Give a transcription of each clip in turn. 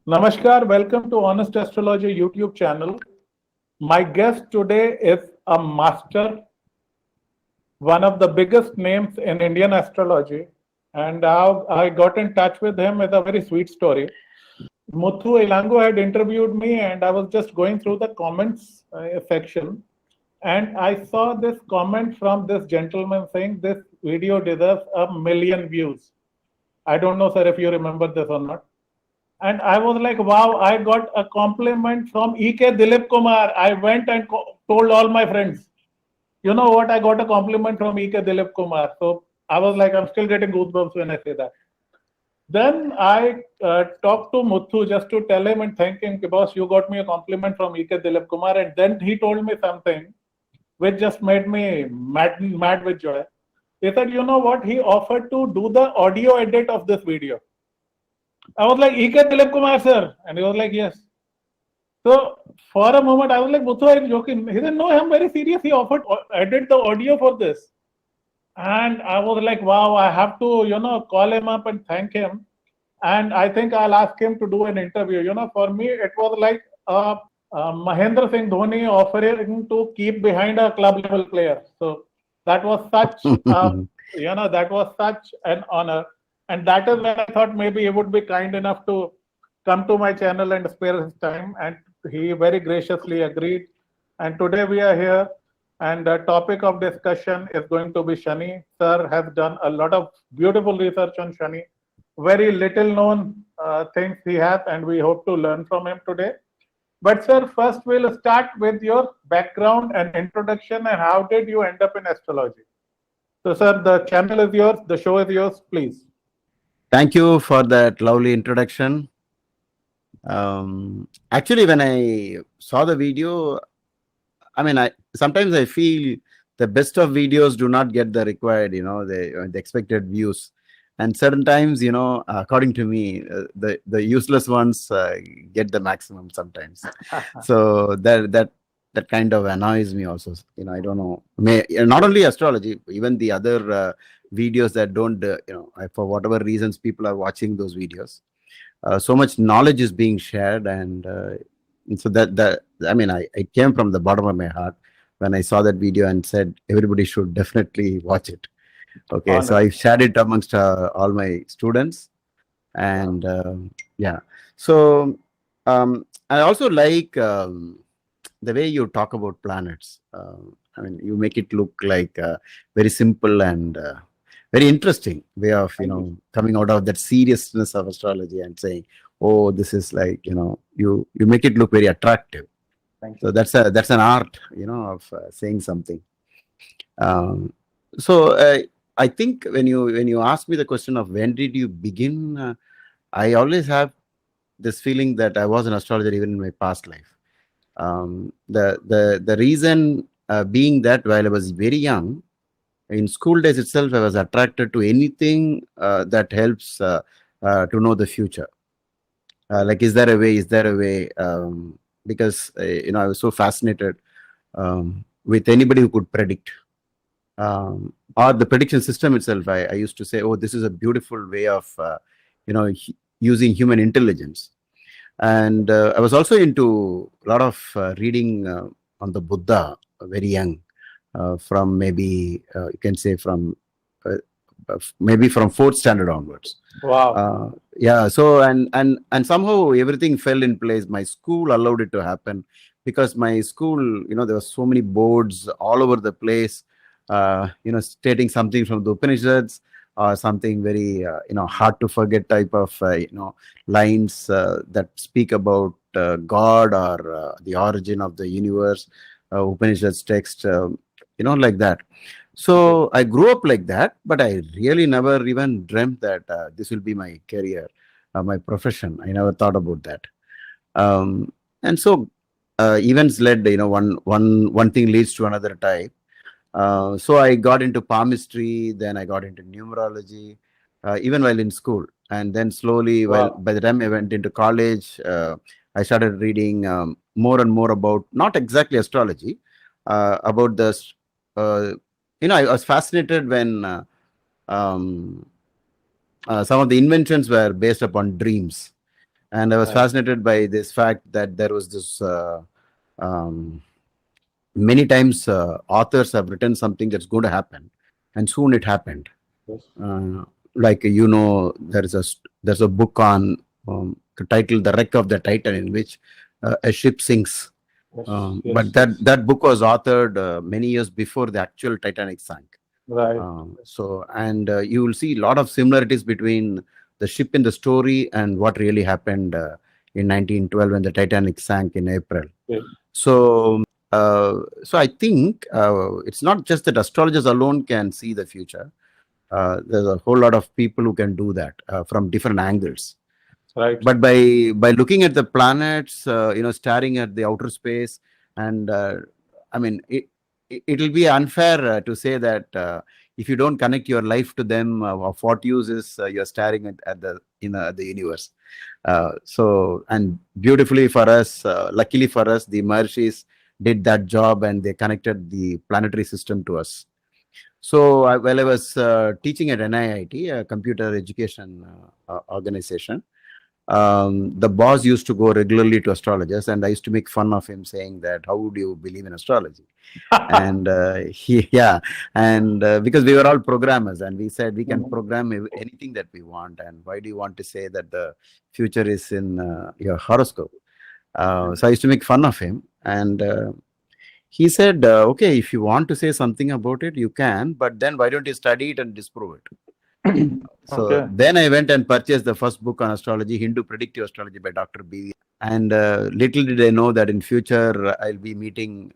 Namaskar, welcome to Honest Astrologer YouTube channel. My guest today is a master, one of the biggest names in Indian astrology. And how I got in touch with him is a very sweet story. Muthu Ilango had interviewed me, and I was just going through the comments section. And I saw this comment from this gentleman saying this video deserves 1 million views. I don't know, sir, if you remember this or not. And I was like, wow, I got a compliment from EK Dhilip Kumar. I went and told all my friends. You know what? I got a compliment from EK Dhilip Kumar. So I was like, I'm still getting goosebumps when I say that. Then I talked to Muthu just to tell him and thank him, boss, you got me a compliment from EK Dhilip Kumar. And then he told me something which just made me mad with joy. He said, you know what? He offered to do the audio edit of this video. I was like, EK Dhilip Kumar Sir. And he was like, yes. So for a moment, I was like, Muthu, are you joking? He said, no, I'm very serious. He offered to edit the audio for this. And I was like, wow, I have to, call him up and thank him. And I think I'll ask him to do an interview. For me, it was like Mahendra Singh Dhoni offering to keep behind a club level player. So that was such, that was such an honor. And that is when I thought maybe he would be kind enough to come to my channel and spare his time. And he very graciously agreed. And today we are here. And the topic of discussion is going to be Shani. Sir has done a lot of beautiful research on Shani. Very little known things he has, and we hope to learn from him today. But sir, first we'll start with your background and introduction and how did you end up in astrology? So sir, the channel is yours, the show is yours, please. Thank you for that lovely introduction. Actually, when I saw the video, sometimes I feel the best of videos do not get the required, the expected views. And certain times, according to me, the useless ones get the maximum sometimes. So that kind of annoys me also. I don't know. Not only astrology, even the other videos that don't, for whatever reasons people are watching those videos. So much knowledge is being shared, and so I came from the bottom of my heart when I saw that video and said everybody should definitely watch it. Okay, so I shared it amongst all my students, and yeah. So I also like the way you talk about planets. You make it look like very simple and very interesting way of coming out of that seriousness of astrology and saying, oh, this is like you make it look very attractive. So that's an art of saying something. So I think when you ask me the question of when did you begin, I always have this feeling that I was an astrologer even in my past life. The reason being that while I was very young, in school days itself, I was attracted to anything that helps to know the future. Like, is there a way? Is there a way? Because I was so fascinated with anybody who could predict. Or the prediction system itself. I used to say, oh, this is a beautiful way of using human intelligence. And I was also into a lot of reading on the Buddha very young, from maybe you can say from maybe from 4th standard onwards. Wow. Yeah. So and somehow everything fell in place. My school allowed it to happen because my school, there were so many boards all over the place. Stating something from the Upanishads or something very, hard to forget type of, lines that speak about God or the origin of the universe, Upanishads text, like that. So I grew up like that, but I really never even dreamt that this will be my career, my profession. I never thought about that. And so events led, one thing leads to another type. So I got into palmistry, then I got into numerology, even while in school. And then slowly, by the time I went into college, I started reading more and more about, not exactly astrology, about this. I was fascinated when some of the inventions were based upon dreams. And I was Right. fascinated by this fact that there was this um, many times authors have written something that's going to happen, and soon it happened. Yes. Like there's a book on titled "The Wreck of the Titan," in which a ship sinks. Yes. But Yes. that book was authored many years before the actual Titanic sank. Right. And you will see a lot of similarities between the ship in the story and what really happened in 1912 when the Titanic sank in April. Yes. So, so I think it's not just that astrologers alone can see the future. There's a whole lot of people who can do that from different angles. Right. But by looking at the planets, staring at the outer space, and I mean, it'll be unfair to say that if you don't connect your life to them, of what use is you're staring at the universe. So, and beautifully for us, luckily for us, the Maharshis did that job and they connected the planetary system to us. So, while I was teaching at NIIT, a computer education organization, the boss used to go regularly to astrologers, and I used to make fun of him, saying that, "How would you believe in astrology?" And because we were all programmers, and we said we can program anything that we want, and why do you want to say that the future is in your horoscope? So I used to make fun of him, and he said, "Okay, if you want to say something about it, you can, but then why don't you study it and disprove it?" So then I went and purchased the first book on astrology, Hindu Predictive Astrology by Dr. B. And little did I know that in future I'll be meeting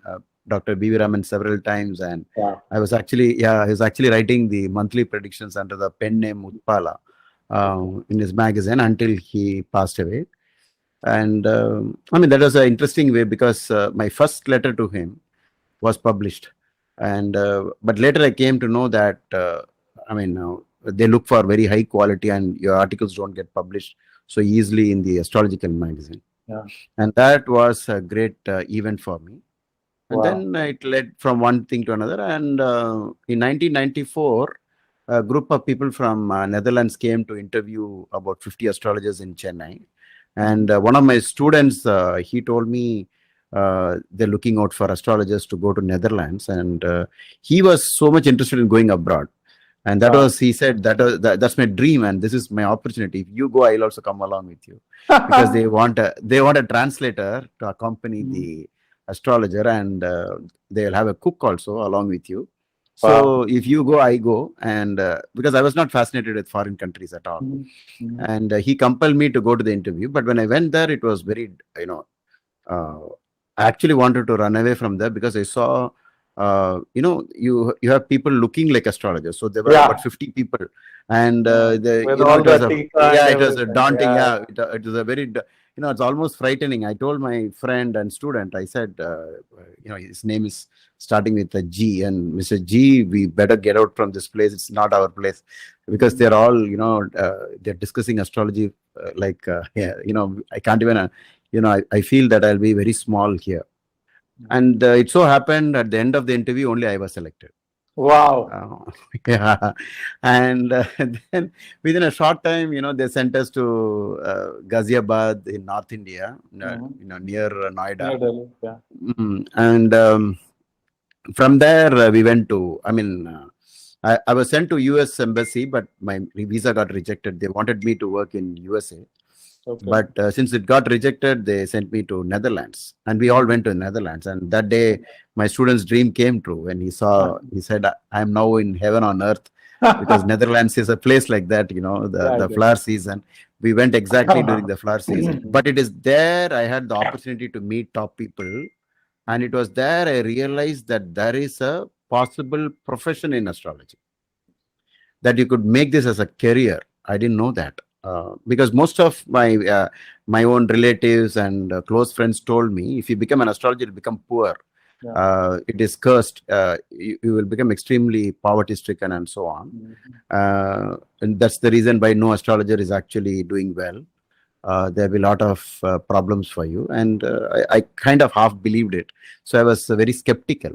Dr. B. Raman several times. And I was actually writing the monthly predictions under the pen name Utpala in his magazine until he passed away. And that was an interesting way, because my first letter to him was published. And but later I came to know that they look for very high quality, and your articles don't get published so easily in the astrological magazine. And that was a great event for me. And then it led from one thing to another. And in 1994, a group of people from Netherlands came to interview about 50 astrologers in Chennai. And one of my students, he told me they're looking out for astrologers to go to Netherlands. And he was so much interested in going abroad. And that was, he said, that's my dream, and this is my opportunity. If you go, I'll also come along with you, because they want a translator to accompany the astrologer, and they'll have a cook also along with you. So if you go, I go, and because I was not fascinated with foreign countries at all, and he compelled me to go to the interview. But when I went there, it was very, I actually wanted to run away from there, because I saw. You have people looking like astrologers. So there were about 50 people, and it was a daunting. It was a very, it's almost frightening. I told my friend and student, I said, his name is starting with a G, and Mr. G, we better get out from this place. It's not our place, because they're all, they're discussing astrology I can't even, I feel that I'll be very small here. And it so happened at the end of the interview, only I was selected. Wow. And then within a short time, they sent us to Ghaziabad in North India, near Noida. And from there, we went to, I was sent to US Embassy, but my visa got rejected. They wanted me to work in USA. But since it got rejected, they sent me to Netherlands, and we all went to Netherlands. And that day, my student's dream came true. When he said, "I am now in heaven on earth," because Netherlands is a place like that. The flower season. We went exactly during the flower season. But it is there I had the opportunity to meet top people, and it was there I realized that there is a possible profession in astrology, that you could make this as a career. I didn't know that. Because most of my own relatives and close friends told me, if you become an astrologer, you'll become poor. It is cursed. You will become extremely poverty stricken, and so on. And that's the reason why no astrologer is actually doing well. There will be a lot of problems for you. And I kind of half believed it. So I was very skeptical.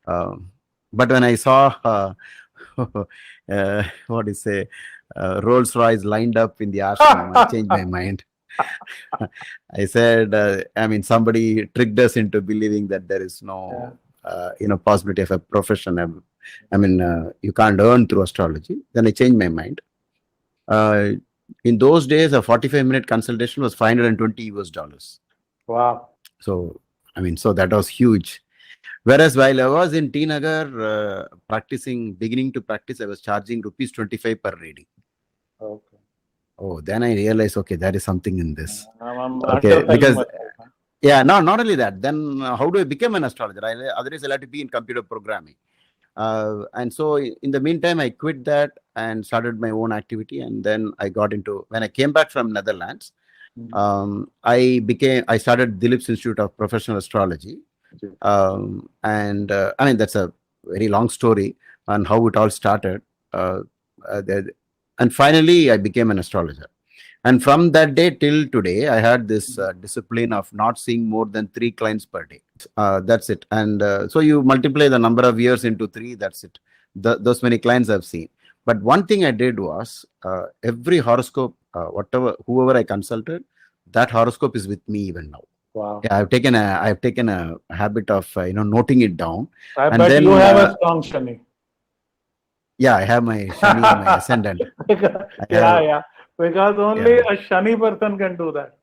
But when I saw Rolls Royce lined up in the ashram, I changed my mind. I said, I mean, somebody tricked us into believing that there is no, possibility of a profession. I mean, you can't earn through astrology. Then I changed my mind. In those days, a 45-minute consultation was 520 US dollars. Wow. So, I mean, so that was huge. Whereas while I was in T Nagar beginning to practice, I was charging rupees 25 per reading. Okay. Oh, then I realized, okay, there is something in this. I'm Okay, underselling because myself, huh? yeah, no, not only that. Then how do I become an astrologer? Otherwise, I'll have to be in computer programming. And so in the meantime, I quit that and started my own activity. And then I got into, when I came back from Netherlands, I started Dilip's Institute of Professional Astrology. And I mean, that's a very long story on how it all started. And finally, I became an astrologer. And from that day till today, I had this discipline of not seeing more than 3 clients per day. That's it. And so you multiply the number of years into 3, that's it. Those many clients I've seen. But one thing I did was every horoscope, whoever I consulted, that horoscope is with me even now. Wow. Yeah, I've taken a habit of noting it down. I And bet then, you have a strong Shani. Yeah, I have my Shani, my ascendant. Yeah. Because only a Shani person can do that.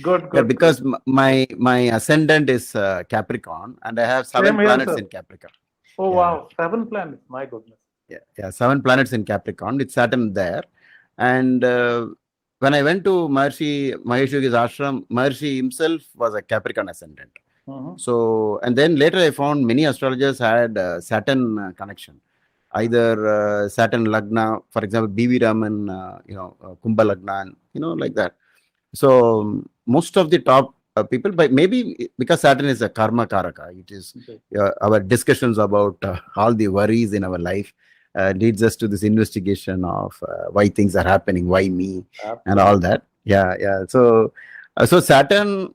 Good. Yeah, because my ascendant is Capricorn, and I have 7 Same here, planets sir. in Capricorn. Oh, Yeah. wow. 7 planets. My goodness. Yeah, 7 planets in Capricorn. It's Saturn there. And when I went to Mahesh Yogi's ashram, Maharshi himself was a Capricorn ascendant. So, and then later I found many astrologers had Saturn connection. Either Saturn Lagna, for example, B.V. Raman, Kumbha Lagna, like that. So most of the top people, but maybe because Saturn is a karma karaka, it is our discussions about all the worries in our life leads us to this investigation of why things are happening, why me, and all that. Yeah. So Saturn,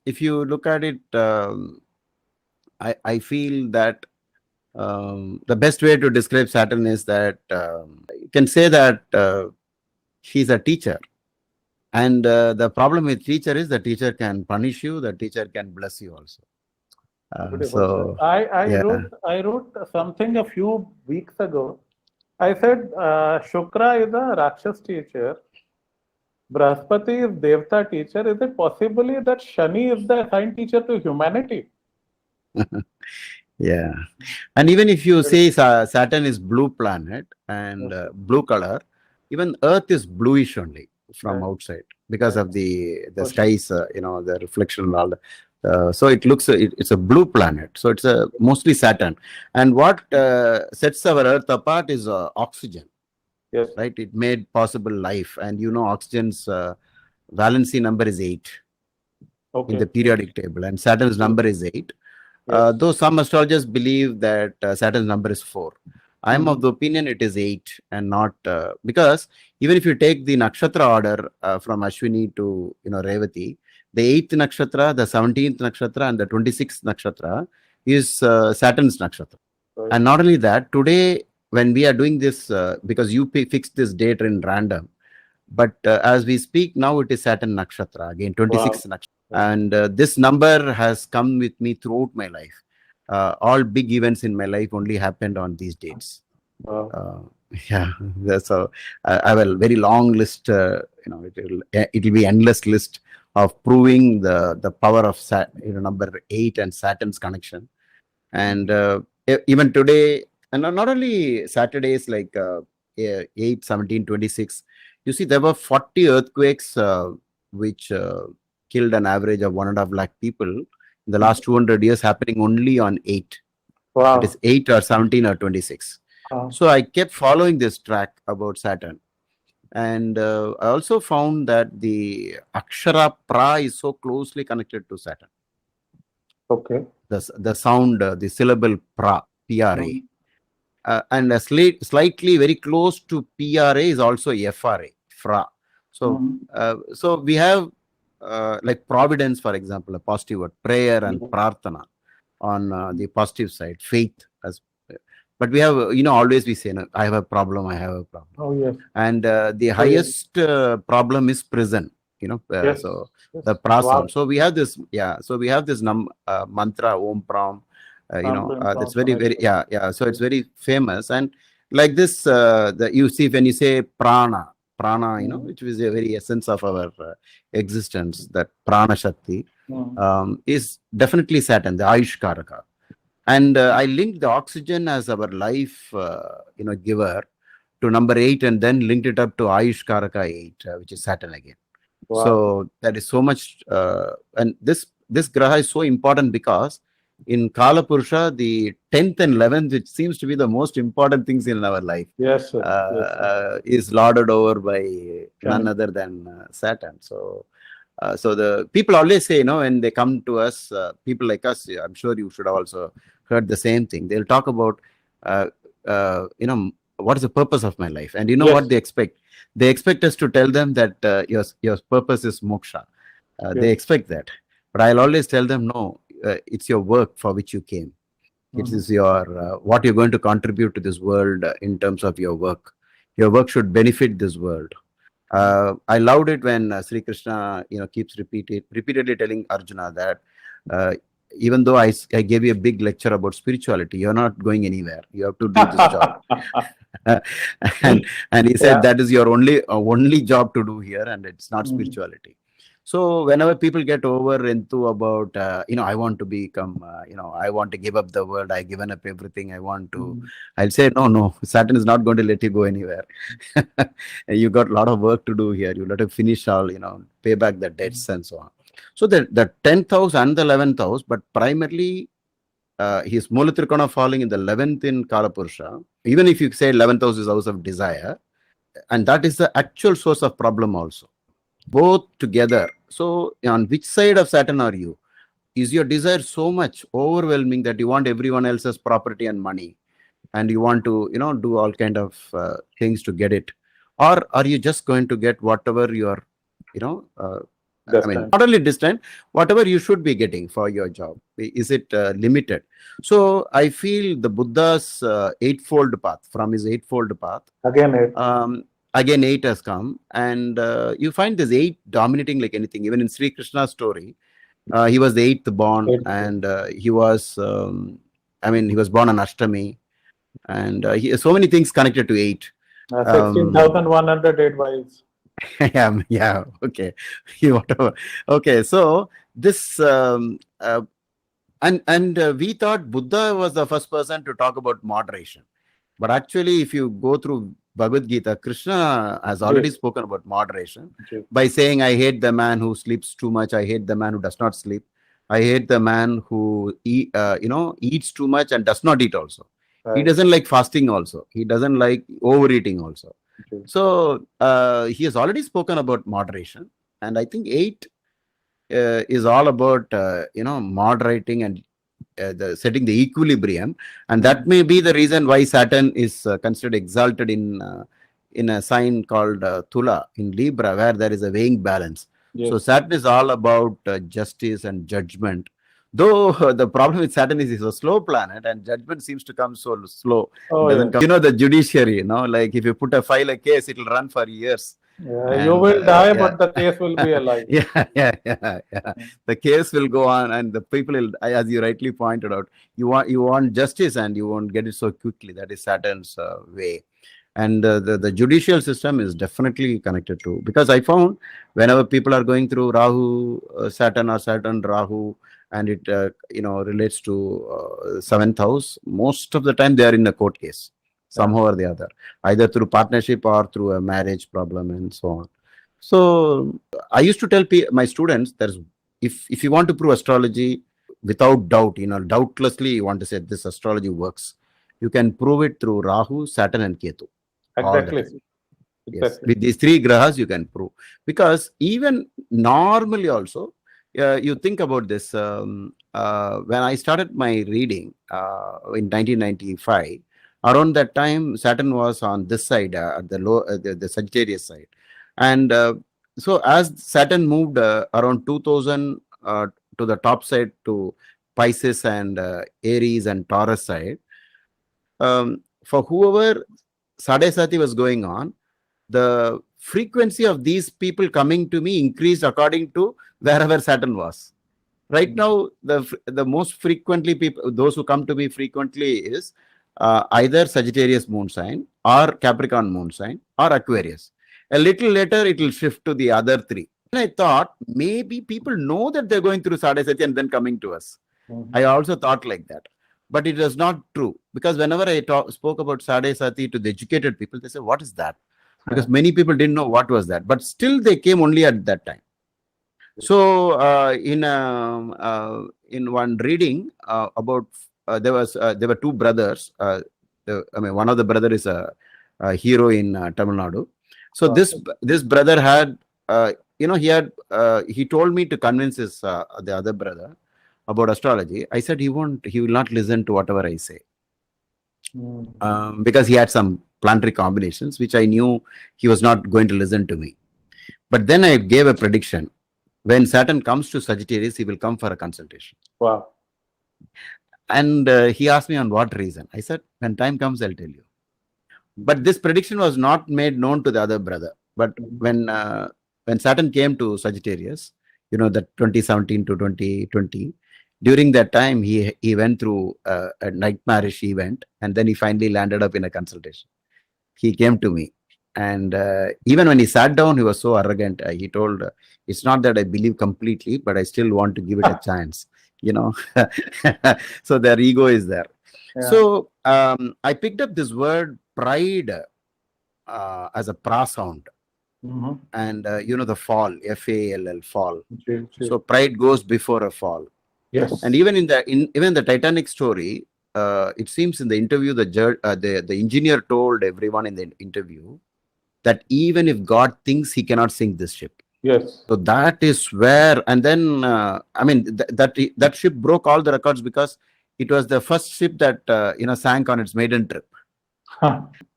if you look at it, I feel that the best way to describe Saturn is that you can say that he's a teacher. And the problem with teacher is the teacher can punish you, the teacher can bless you also. So I wrote something a few weeks ago. I said Shukra is a Rakshas teacher. Brahaspati is Devta teacher. Is it possibly that Shani is the assigned teacher to humanity? Yeah. And even if you say Saturn is blue planet and blue color, even Earth is bluish only from outside because of the skies, the reflection and all that. So it looks, it's a blue planet. So it's mostly Saturn. And what sets our Earth apart is oxygen. Yes. Right? It made possible life. And oxygen's valency number is 8 in the periodic table. And Saturn's number is 8. Though some astrologers believe that Saturn's number is 4. I am of the opinion it is 8 and not because even if you take the nakshatra order from Ashwini to Revathi, the 8th nakshatra, the 17th nakshatra, and the 26th nakshatra is Saturn's nakshatra. And not only that, today when we are doing this, because you fixed this date in random, but as we speak now, it is Saturn nakshatra again, 26th nakshatra. And this number has come with me throughout my life. All big events in my life only happened on these dates. Yeah, so I have a very long list. It will be endless list of proving the power of number 8 and Saturn's connection. And even today, and not only Saturdays like 8, 17, 26. You see, there were 40 earthquakes which killed an average of 1.5 lakh people in the last 200 years, happening only on 8. Wow. It is 8 or 17 or 26. So I kept following this track about Saturn. And I also found that the Akshara Pra is so closely connected to Saturn. Okay. The sound, the syllable Pra, P-R-A. And a slightly very close to PRA is also FRA, Fra. So, so we have like providence, for example, a positive word, prayer and prarthana on the positive side, faith. But we have, always we say, I have a problem, I have a problem. Oh, yes. And the highest problem is prison. Yes. So Yes. the pra Wow. sound. So we have this, so we have this mantra Om Pram, that's very, very, so it's very famous. And like this, you see when you say prana, which is a very essence of our existence, that prana shakti is definitely Saturn, the Ayush Karaka. And I link the oxygen as our life, giver to number 8, and then linked it up to Ayush Karaka 8, which is Saturn again. Wow. So that is so much, and this graha is so important because in Kala Purusha, the 10th and 11th, which seems to be the most important things in our life, Yes, sir. Yes, sir. is lauded over by none other than Saturn. So, so the people always say, when they come to us, people like us, I'm sure you should have also heard the same thing. They'll talk about, what is the purpose of my life? And Yes. what they expect? They expect us to tell them that your purpose is moksha. They expect that. But I'll always tell them, no, it's your work for which you came. It is your what you're going to contribute to this world in terms of your work. Your work should benefit this world. I loved it when Sri Krishna, keeps repeatedly telling Arjuna that even though I gave you a big lecture about spirituality, you're not going anywhere. You have to do this job. and he said that is your only job to do here, and it's not spirituality. So whenever people get over into about, I want to become, I want to give up the world. I've given up everything. I want to, I'll say, no, Saturn is not going to let you go anywhere. You got a lot of work to do here. You have to finish all, pay back the debts and so on. So the 10th house and the 11th house, but primarily his Mulatrikona falling in the 11th in Kalapurusha, even if you say 11th house is house of desire, and that is the actual source of problem also. Both together. So on which side of Saturn are you? Is your desire so much overwhelming that you want everyone else's property and money, and you want to, do all kind of things to get it? Or are you just going to get whatever you're, not only distant, whatever you should be getting for your job? Is it limited? So I feel the Buddha's eightfold path, from his eightfold path, again 8 has come, and you find this 8 dominating like anything. Even in Sri Krishna's story, he was the 8th born, and he was he was born on Ashtami, and he has so many things connected to 8. 16,108 wives. Yeah, okay. Whatever. Okay, so this and we thought Buddha was the first person to talk about moderation, but actually if you go through Bhagavad Gita, Krishna has already spoken about moderation by saying, I hate the man who sleeps too much. I hate the man who does not sleep. I hate the man who eats too much and does not eat also. He doesn't like fasting also. He doesn't like overeating also. So he has already spoken about moderation. And I think 8 is all about, moderating and setting the equilibrium, and that may be the reason why Saturn is considered exalted in a sign called Tula in Libra, where there is a weighing balance. So Saturn is all about justice and judgment. Though the problem with Saturn is it's a slow planet, and judgment seems to come so slow. It doesn't come. The judiciary, like if you put a file, a case, it will run for years. You will die, but the case will be alive. Yeah. The case will go on, and the people will, as you rightly pointed out, you want justice, and you won't get it so quickly. That is Saturn's way. And the judicial system is definitely connected to, because I found whenever people are going through Rahu, Saturn, or Saturn, Rahu, and it relates to 7th house, most of the time they are in a court case. Somehow or the other, either through partnership or through a marriage problem and so on. So I used to tell my students, if you want to prove astrology without doubt, doubtlessly you want to say this astrology works, you can prove it through Rahu, Saturn, and Ketu. Exactly. Yes. With these 3 grahas you can prove, because even normally also, you think about this. When I started my reading in 1995. Around that time, Saturn was on this side, at the low, the Sagittarius side, and so as Saturn moved around 2000 to the top side, to Pisces and Aries and Taurus side, for whoever Sadesati was going on, the frequency of these people coming to me increased according to wherever Saturn was. Right now, the most frequently people, those who come to me frequently is either Sagittarius moon sign or Capricorn moon sign or Aquarius. A little later, it will shift to the other three. And I thought maybe people know that they're going through Sadhe Sati and then coming to us. I also thought like that. But it was not true, because whenever I spoke about Sadhe Sati to the educated people, they say, what is that? Because many people didn't know what was that. But still they came only at that time. So in one reading about there were two brothers. One of the brother is a hero in Tamil Nadu. So this brother had he told me to convince his the other brother about astrology. I said he will not listen to whatever I say, because he had some planetary combinations which I knew he was not going to listen to me. But then I gave a prediction. When Saturn comes to Sagittarius, he will come for a consultation. Wow. And he asked me on what reason. I said, when time comes, I'll tell you. But this prediction was not made known to the other brother. But when Saturn came to Sagittarius, the 2017 to 2020, during that time, he went through a nightmarish event, and then he finally landed up in a consultation. He came to me. And even when he sat down, he was so arrogant. He told, it's not that I believe completely, but I still want to give it a chance, So their ego is there. Yeah. So I picked up this word pride as a pra sound. And, the fall, F-A-L-L, fall. So pride goes before a fall. Yes. And even in the Titanic story, it seems in the interview, the engineer told everyone in the interview that even if God thinks, he cannot sink this ship. Yes. So that is where, and then that ship broke all the records because it was the first ship that sank on its maiden trip.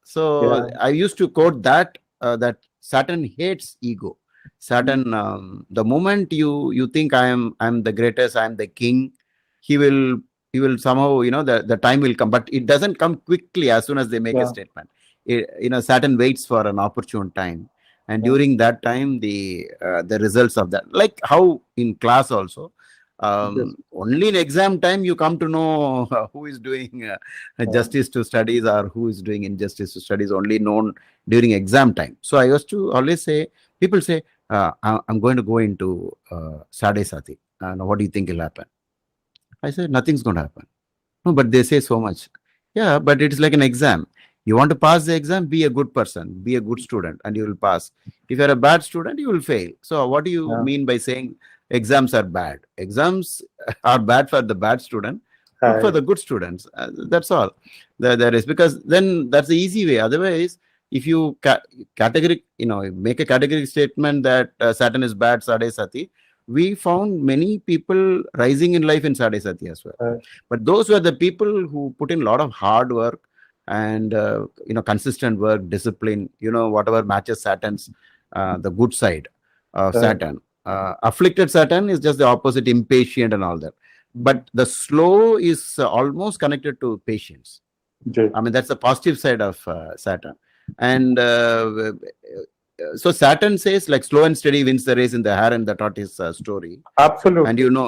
So yeah. I used to quote that Saturn hates ego. Saturn, the moment you think I'm the greatest, I'm the king, he will somehow, the time will come, but it doesn't come quickly as soon as they make a statement. Saturn waits for an opportune time, and during that time, the results of that, like how in class also, only in exam time you come to know who is doing justice to studies or who is doing injustice to studies, only known during exam time. So I used to always say, people say, I'm going to go into Sadhe Sati. Now what do you think will happen? I said, nothing's going to happen. No, but they say so much. Yeah, but it's like an exam. You want to pass the exam, be a good person, be a good student, and you will pass. If you're a bad student, you will fail. So what do you mean by saying exams are bad? Exams are bad for the bad student, good for the good students. That's all. There is, because then that's the easy way. Otherwise, if you make a categorical statement that Saturn is bad, Sadhe Sati, we found many people rising in life in Sadhe Sati as well. But those were the people who put in a lot of hard work and consistent work, discipline, whatever matches Saturn's the good side of Saturn. Afflicted Saturn is just the opposite, impatient and all that. But the slow is almost connected to patience. That's the positive side of Saturn. And so Saturn says, like, slow and steady wins the race in the hare and the tortoise story. Absolutely. And even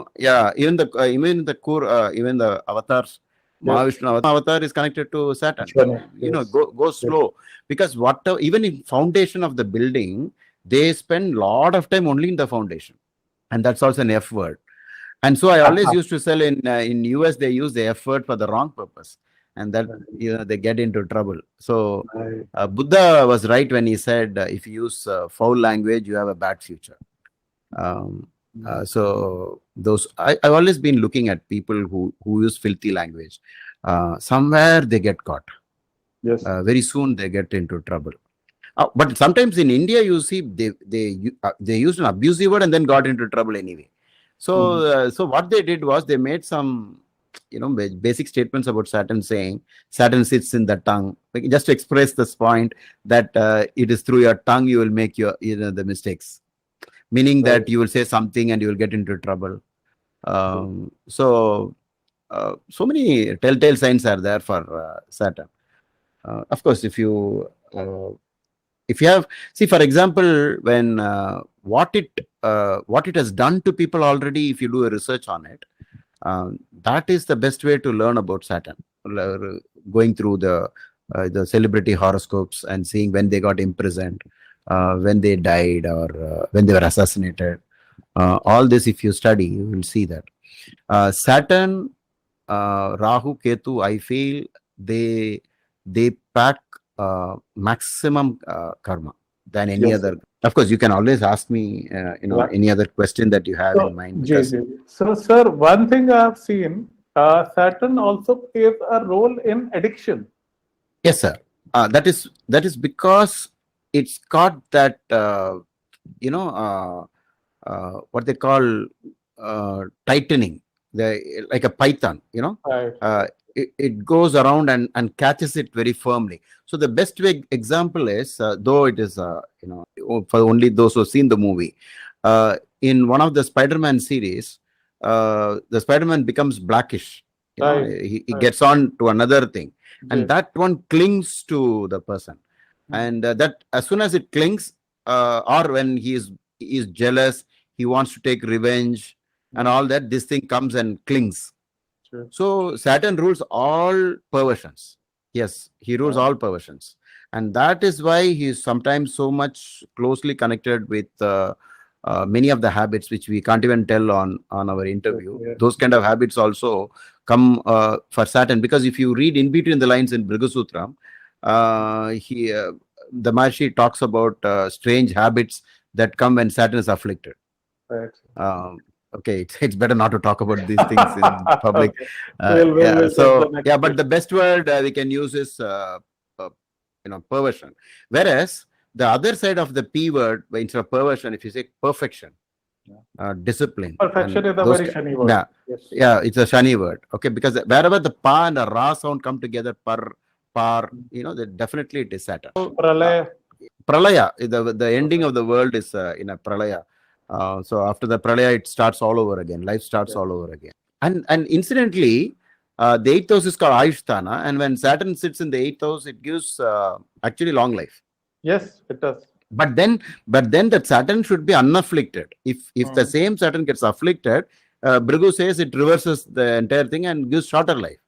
the avatars, Mahavishnu avatar is connected to Saturn. Yes. Go slow, because even in foundation of the building, they spend a lot of time only in the foundation, and that's also an F word. And so I always used to sell in US, they use the F word for the wrong purpose, and that they get into trouble. So Buddha was right when he said, if you use foul language, you have a bad future. So those I've always been looking at people who use filthy language. Somewhere they get caught. Yes. Very soon they get into trouble. But sometimes in India, you see they used an abusive word and then got into trouble anyway. So so what they did was they made some basic statements about Saturn, saying Saturn sits in the tongue, just to express this point that it is through your tongue you will make your the mistakes. Meaning that you will say something and you will get into trouble. So many telltale signs are there for Saturn. Of course, if you if you have, see, for example, when what it has done to people already, if you do a research on it, that is the best way to learn about Saturn. Going through the celebrity horoscopes and seeing when they got imprisoned, when they died, or when they were assassinated. All this, if you study, you will see that Saturn, Rahu, Ketu, I feel they pack maximum karma than any Yes, other. Of course, you can always ask me, right. any other question that you have in So, mind, because So, sir, one thing I have seen, Saturn also plays a role in addiction. yes, sir. That is because it's got that what they call tightening, like a python. Right. It goes around and catches it very firmly. So the best way example is, though it is for only those who have seen the movie, in one of the Spider-Man series, the Spider-Man becomes blackish. Right. He Right. gets on to another thing, and Yes. that one clings to the person, and that as soon as it clings, or when he is jealous, he wants to take revenge and all that, this thing comes and clings. Sure. So Saturn rules all perversions. Yes, he rules all perversions, and that is why he is sometimes so much closely connected with many of the habits which we can't even tell on our interview. Yes. Those kind of habits also come for Saturn, because if you read in between the lines in Brigu Sutram, the Maharishi talks about strange habits that come when Saturn is afflicted. Right. Okay, it's better not to talk about these things in public. Okay. We'll Yeah, take the so next yeah, but the best word we can use is perversion. Whereas the other side of the P word, instead of perversion, if you say perfection, discipline, Perfection and is a those very Shani word. yeah, Yes. yeah, it's a Shani word. Okay, because wherever the pa and the ra sound come together, par, definitely it is Saturn. Pralaya. Pralaya, the ending of the world is in a pralaya. So after the pralaya, it starts all over again. Life starts all over again. And incidentally, the eighth house is called Ayusthana, and when Saturn sits in the eighth house, it gives actually long life. Yes, it does. But then that Saturn should be unafflicted. If the same Saturn gets afflicted, Brigu says it reverses the entire thing and gives shorter life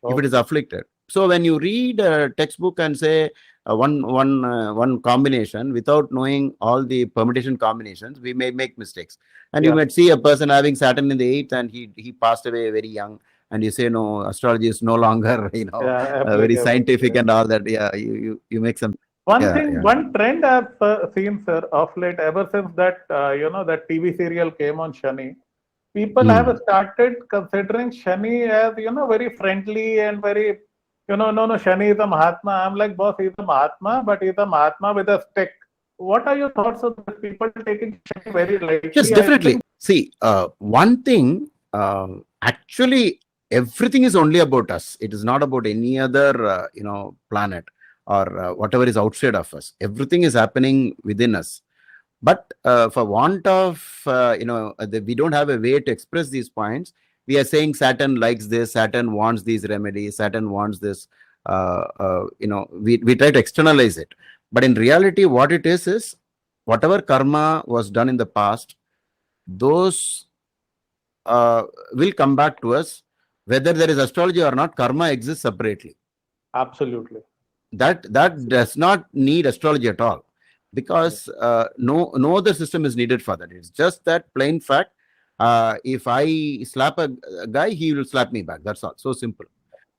if it is afflicted. So when you read a textbook and say one combination without knowing all the permutation combinations, we may make mistakes. And you might see a person having Saturn in the eighth and he passed away very young, and you say no, astrology is no longer very scientific and all that. Yeah, you make some. One trend I've seen, sir, of late, ever since that that TV serial came on Shani, people have started considering Shani as very friendly and very no, Shani is a Mahatma. I'm like, boss, he's a Mahatma, but he's a Mahatma with a stick. What are your thoughts on this? People taking Shani very lightly? Yes, definitely. See, one thing, actually, everything is only about us. It is not about any other, planet or whatever is outside of us. Everything is happening within us. But for want of, we don't have a way to express these points. We are saying Saturn likes this, Saturn wants these remedies, Saturn wants this. We try to externalize it. But in reality, what it is whatever karma was done in the past, those will come back to us. Whether there is astrology or not, karma exists separately. Absolutely. That does not need astrology at all, because no other system is needed for that. It's just that plain fact. If I slap a guy, he will slap me back. That's all. So simple.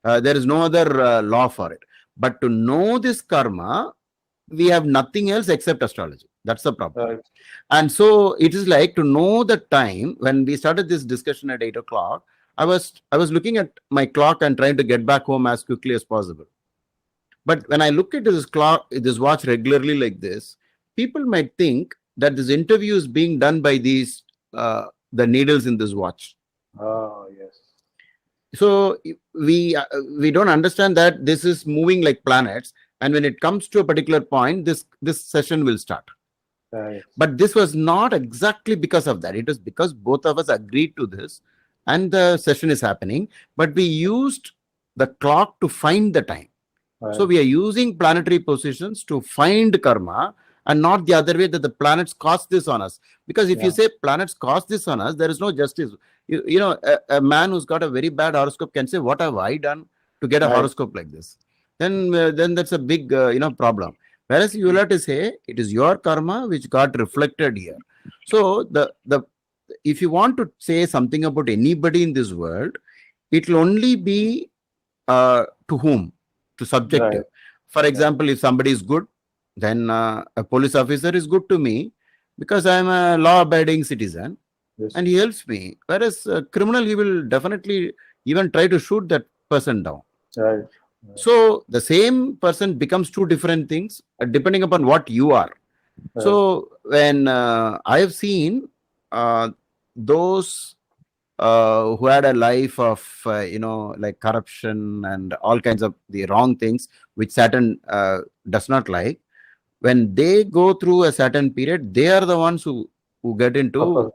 There is no other law for it. But to know this karma, we have nothing else except astrology. That's the problem. Right. And so it is like, to know the time. When we started this discussion at 8 o'clock, I was looking at my clock and trying to get back home as quickly as possible. But when I look at this clock, this watch regularly like this, people might think that this interview is being done by these the needles in this watch. Oh, yes. So we don't understand that this is moving like planets, and when it comes to a particular point, this session will start. Right. But this was not exactly because of that. It was because both of us agreed to this, and the session is happening. But we used the clock to find the time. So we are using planetary positions to find karma and not the other way that the planets cause this on us. Because if you say planets cause this on us, there is no justice. You know, a man who's got a very bad horoscope can say, what have I done to get a horoscope like this? Then that's a big, problem. Whereas you will have to say, it is your karma which got reflected here. So if you want to say something about anybody in this world, it will only be to whom? To subjective. For example, if somebody is good, then a police officer is good to me because I am a law-abiding citizen and he helps me. Whereas a criminal, he will definitely even try to shoot that person down. So the same person becomes two different things depending upon what you are. So when I have seen those who had a life of like corruption and all kinds of the wrong things which Saturn does not like, when they go through a certain period, they are the ones who get into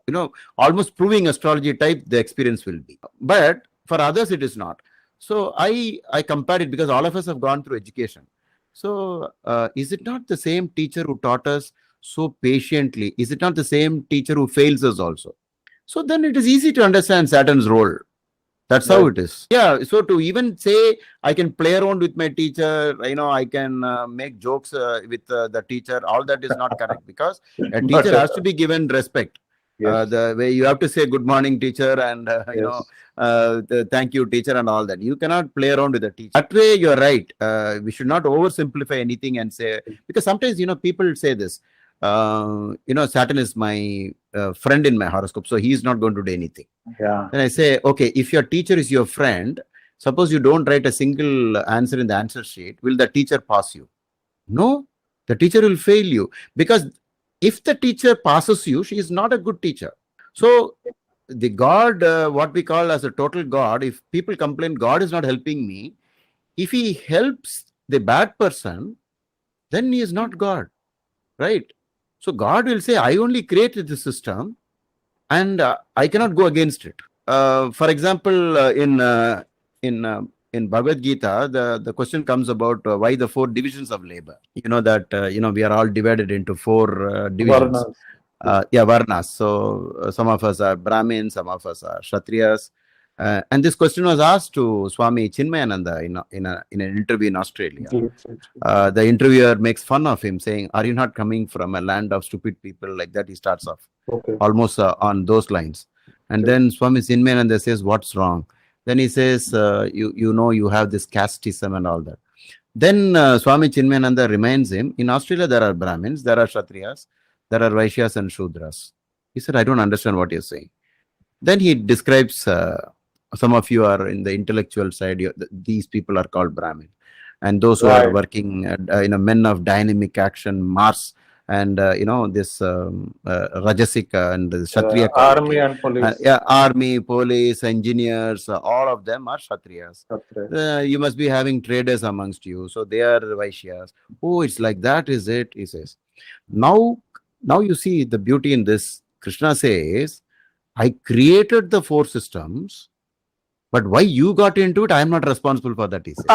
almost proving astrology type the experience will be. But for others it is not. So I compared it because all of us have gone through education. So is it not the same teacher who taught us so patiently? Is it not the same teacher who fails us also? So then it is easy to understand Saturn's role. That's how it is. Yeah. So to even say I can play around with my teacher, I can make jokes with the teacher, all that is not correct because a teacher has to be given respect. The way you have to say good morning teacher and thank you teacher and all that. You cannot play around with the teacher. That way you're right. We should not oversimplify anything and say, because sometimes people say this, Saturn is my friend in my horoscope, so he's not going to do anything. Then I say, okay, if your teacher is your friend, suppose you don't write a single answer in the answer sheet, will the teacher pass you? No, the teacher will fail you, because if the teacher passes you, she is not a good teacher. So the God, what we call as a total God, if people complain God is not helping me, if he helps the bad person, then he is not God, right? So God will say, I only created the system and I cannot go against it. For example, in Bhagavad Gita, the question comes about why the 4 divisions of labor. You know that we are all divided into 4 divisions. Varnas. So some of us are Brahmins, some of us are Kshatriyas. And this question was asked to Swami Chinmayananda in an interview in Australia. The interviewer makes fun of him, saying, "Are you not coming from a land of stupid people?" Like that, he starts off almost on those lines. And then Swami Chinmayananda says, "What's wrong?" Then he says, you have this casteism and all that. Then Swami Chinmayananda reminds him, in Australia there are Brahmins, there are Kshatriyas, there are Vaishyas and Shudras. He said, I don't understand what you're saying. Then he describes, some of you are in the intellectual side, these people are called Brahmin. And those who are working, men of dynamic action, Mars, and this Rajasic and the Kshatriya army and police. Army, police, engineers, all of them are Kshatriyas. You must be having traders amongst you, so they are Vaishyas. Oh, it's like that, is it? He says. Now you see the beauty in this. Krishna says, I created the 4 systems, but why you got into it, I am not responsible for that, he says.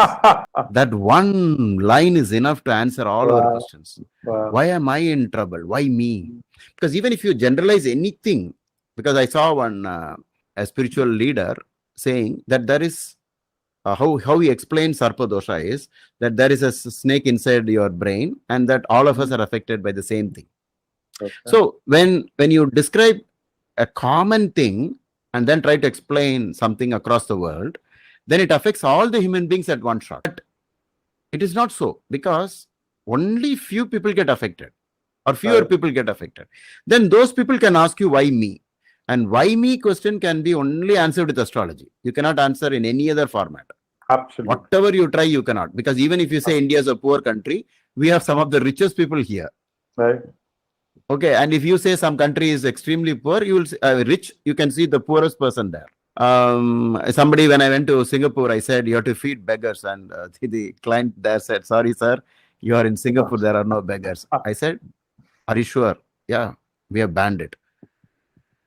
That one line is enough to answer all our questions. Why am I in trouble? Why me? Because even if you generalize anything, because I saw one a spiritual leader saying that there is, how he explains Sarpa Dosha is that there is a snake inside your brain and that all of us are affected by the same thing. So when you describe a common thing and then try to explain something across the world, then it affects all the human beings at one shot. But it is not so, because only few people get affected or fewer people get affected. Then those people can ask you, why me? And why me question can be only answered with astrology. You cannot answer in any other format. Absolutely. Whatever you try, you cannot. Because even if you say India is a poor country, we have some of the richest people here. Right. Okay, and if you say some country is extremely poor, you will see, rich, you can see the poorest person there. Somebody, when I went to Singapore, I said, you have to feed beggars. And the client there said, sorry, sir, you are in Singapore, there are no beggars. I said, are you sure? Yeah, we have banned it.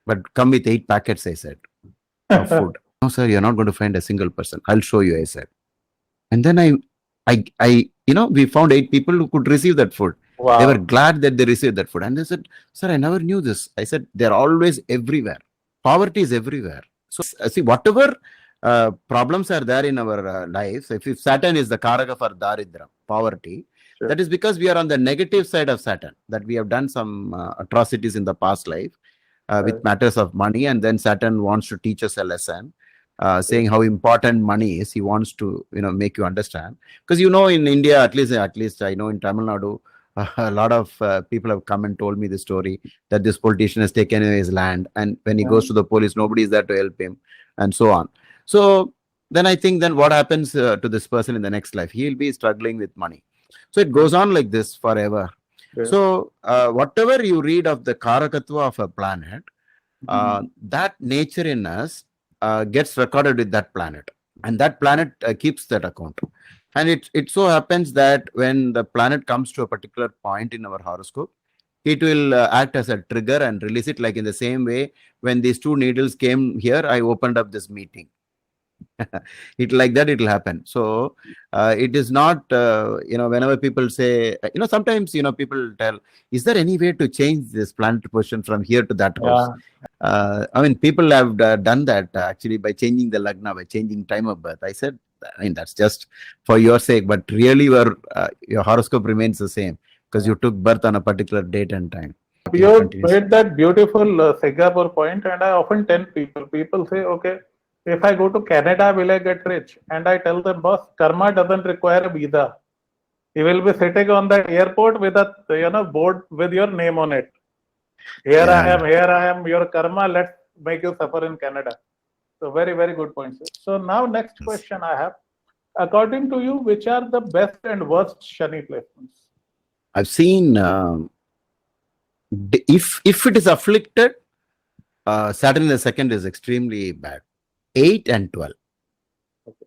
But come with 8 packets, I said, of food. No, sir, you're not going to find a single person. I'll show you, I said. And then we found 8 people who could receive that food. Wow. They were glad that they received that food. And they said, sir, I never knew this. I said, they're always everywhere. Poverty is everywhere. So see, whatever problems are there in our lives, if Saturn is the Karaka for Daridra, poverty, Sure. that is because we are on the negative side of Saturn, that we have done some atrocities in the past life with Right. matters of money, and then Saturn wants to teach us a lesson. Saying how important money is, he wants to make you understand, because in India, at least I know in Tamil Nadu, a lot of people have come and told me the story that this politician has taken away his land, and when he goes to the police, nobody is there to help him, and so on. So then I think, then what happens to this person in the next life? He'll be struggling with money. So it goes on like this forever. Yeah. So whatever you read of the Karakatva of a planet, that nature in us gets recorded with that planet, and that planet keeps that account. And it so happens that when the planet comes to a particular point in our horoscope, it will act as a trigger and release it, like in the same way when these 2 needles came here, I opened up this meeting. It like that, it will happen. So it is not whenever people say, sometimes people tell, is there any way to change this planet position from here to that house? I mean, people have done that actually by changing the lagna, by changing time of birth. I said, that's just for your sake, but really your horoscope remains the same, because you took birth on a particular date and time. You made that beautiful Singapore point, and I often tell people say, okay, if I go to Canada, will I get rich? And I tell them, boss, karma doesn't require a visa. You will be sitting on the airport with a board with your name on it. Here I am, your karma, let's make you suffer in Canada. So very, very good point, sir. So now next question I have. According to you, which are the best and worst Shani placements? I've seen, if it is afflicted, Saturn in the second is extremely bad. 8 and 12. Okay.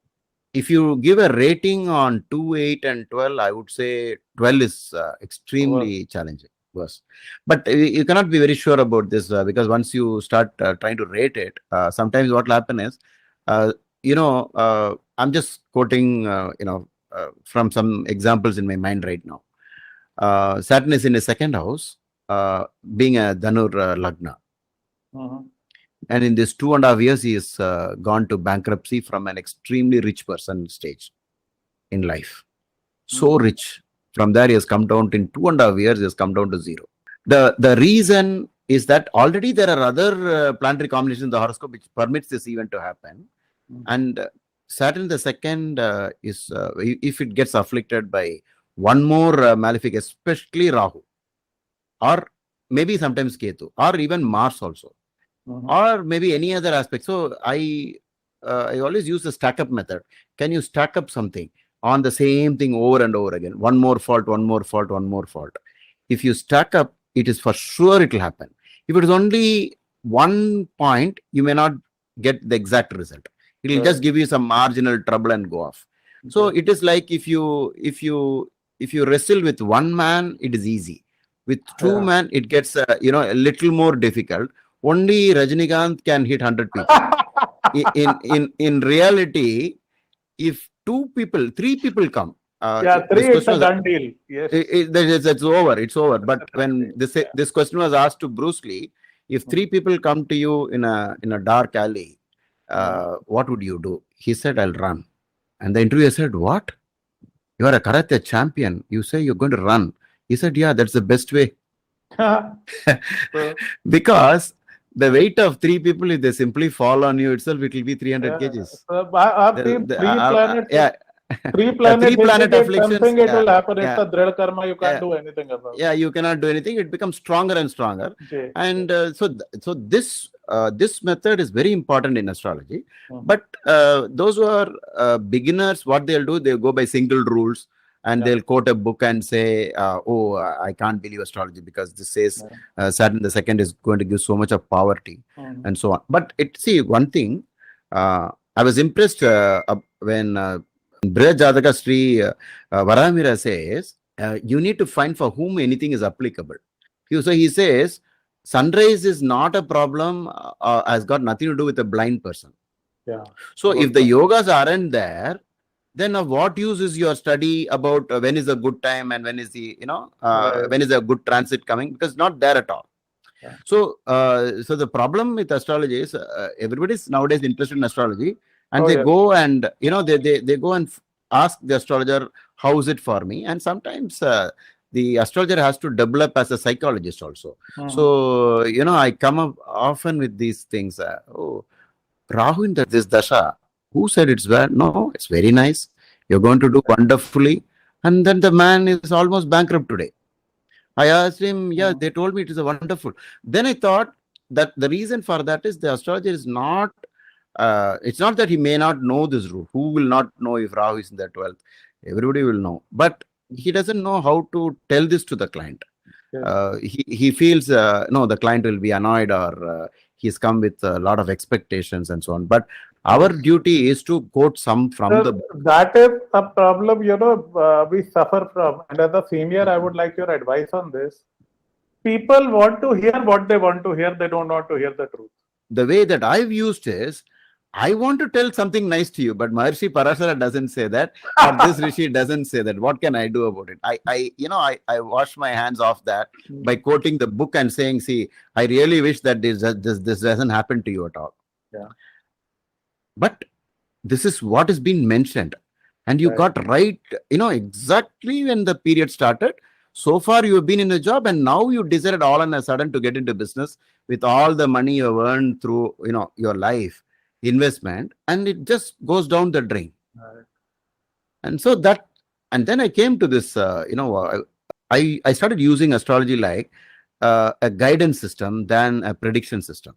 If you give a rating on 2, 8 and 12, I would say 12 is extremely challenging. Worse. But you cannot be very sure about this because once you start trying to rate it, sometimes what will happen is, I'm just quoting, from some examples in my mind right now. Saturn is in a second house, being a Dhanur Lagna. And in this 2.5 years, he has gone to bankruptcy from an extremely rich person stage in life. So rich. From there, he has come down in 2.5 years, he has come down to 0. The reason is that already there are other planetary combinations in the horoscope which permits this event to happen. And Saturn the second is, if it gets afflicted by one more malefic, especially Rahu, or maybe sometimes Ketu, or even Mars also, or maybe any other aspect. So I always use the stack up method. Can you stack up something on the same thing over and over again? One more fault, one more fault, one more fault. If you stack up, it is for sure it will happen. If it is only one point, you may not get the exact result. It will just give you some marginal trouble and go off. So it is like if you wrestle with one man, it is easy. With 2 men, it gets a little more difficult. Only Rajinikanth can hit 100 people. In reality, if 3 people come, 3 is a done deal. Yes, it's over. It's over. But when this question was asked to Bruce Lee, if 3 people come to you in a dark alley, what would you do? He said, I'll run. And the interviewer said, what? You are a karate champion. You say you're going to run. He said, yeah, that's the best way. Because the weight of 3 people, if they simply fall on you itself, it will be 300 kgs. Three planet affliction, it will happen. It's a dread karma. You can't do anything about. Yeah, you cannot do anything. It becomes stronger and stronger. And so this method is very important in astrology. But those who are beginners, what they'll do, they'll go by single rules. And they'll quote a book and say, I can't believe astrology because this says Saturn the second is going to give so much of poverty and so on. But see, one thing, I was impressed when Brihad Jataka Sri Varamira says, you need to find for whom anything is applicable. So he says, sunrise is not a problem, has got nothing to do with a blind person. So if the yogas aren't there, then of what use is your study about when is a good time and when is the, Right. when is a good transit coming? Because not there at all. Yeah. So, so the problem with astrology is everybody's nowadays interested in astrology, and Oh, they yes. go and they go and ask the astrologer, how is it for me? And sometimes the astrologer has to develop as a psychologist also. Mhm. So I come up often with these things. Oh, Rahu in this dasha. Who said it's bad? No, it's very nice. You're going to do wonderfully. And then the man is almost bankrupt today. I asked him, yeah, they told me it is a wonderful. Then I thought that the reason for that is the astrologer is not, it's not that he may not know this rule. Who will not know if Rahu is in the 12th? Everybody will know. But he doesn't know how to tell this to the client. Yes. He feels, no, the client will be annoyed, or he's come with a lot of expectations and so on. But our duty is to quote some from the book. That is a problem, we suffer from. And as a senior, I would like your advice on this. People want to hear what they want to hear. They don't want to hear the truth. The way that I've used is, I want to tell something nice to you, but Maharishi Parashara doesn't say that, or this Rishi doesn't say that. What can I do about it? I wash my hands off that by quoting the book and saying, see, I really wish that this doesn't happen to you at all. Yeah. But this is what has been mentioned. And you got right, exactly when the period started. So far, you have been in a job, and now you decided all on a sudden to get into business with all the money you have earned through, your life investment, and it just goes down the drain. Right. And so and then I came to this, I started using astrology like a guidance system than a prediction system.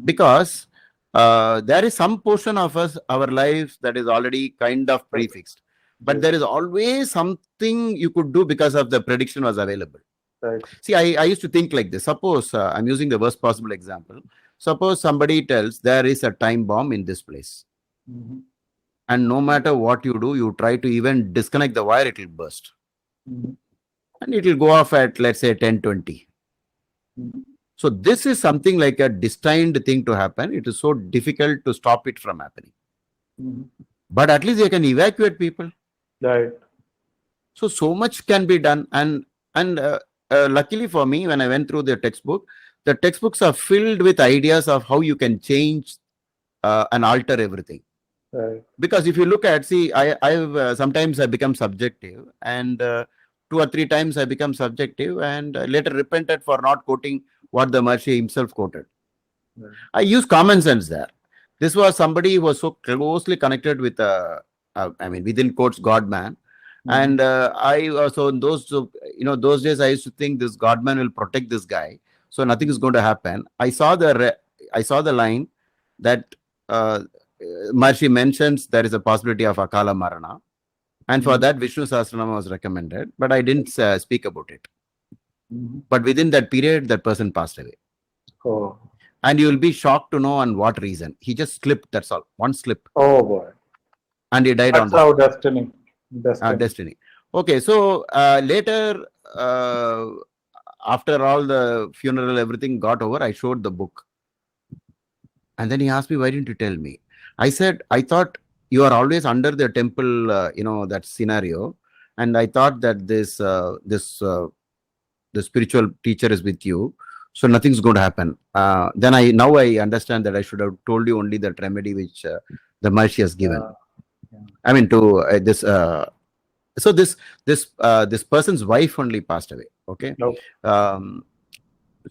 Because there is some portion of our lives that is already kind of prefixed, but there is always something you could do because of the prediction was available. Right. See, I used to think like this. Suppose I'm using the worst possible example. Suppose somebody tells there is a time bomb in this place. And no matter what you do, you try to even disconnect the wire, it will burst. And it will go off at, let's say, 10:20. So this is something like a destined thing to happen. It is so difficult to stop it from happening. But at least they can evacuate people. Right. So much can be done. And luckily for me, when I went through the textbooks are filled with ideas of how you can change and alter everything. Right. Because if you look at, see, I've sometimes I become subjective, and 2 or 3 times I become subjective, and later repented for not quoting what the Maharishi himself quoted. Right. I use common sense there. This was somebody who was so closely connected with, within quotes, God man. And I also in those days I used to think this God man will protect this guy, so nothing is going to happen. I saw the line that Maharishi mentions there is a possibility of Akala Marana, and for that Vishnu Sahasranama was recommended, but I didn't speak about it. But within that period, that person passed away. Oh. And you will be shocked to know on what reason. He just slipped, that's all. One slip. Oh boy. And he died on that. That's how destiny. Okay, so later, after all the funeral, everything got over, I showed the book. And then he asked me, why didn't you tell me? I said, I thought you are always under the temple, that scenario. And I thought that the spiritual teacher is with you. So nothing's going to happen. Then now I understand that I should have told you only that remedy which the Maharishi has given. I mean, to this. So this person's wife only passed away. Okay. Nope.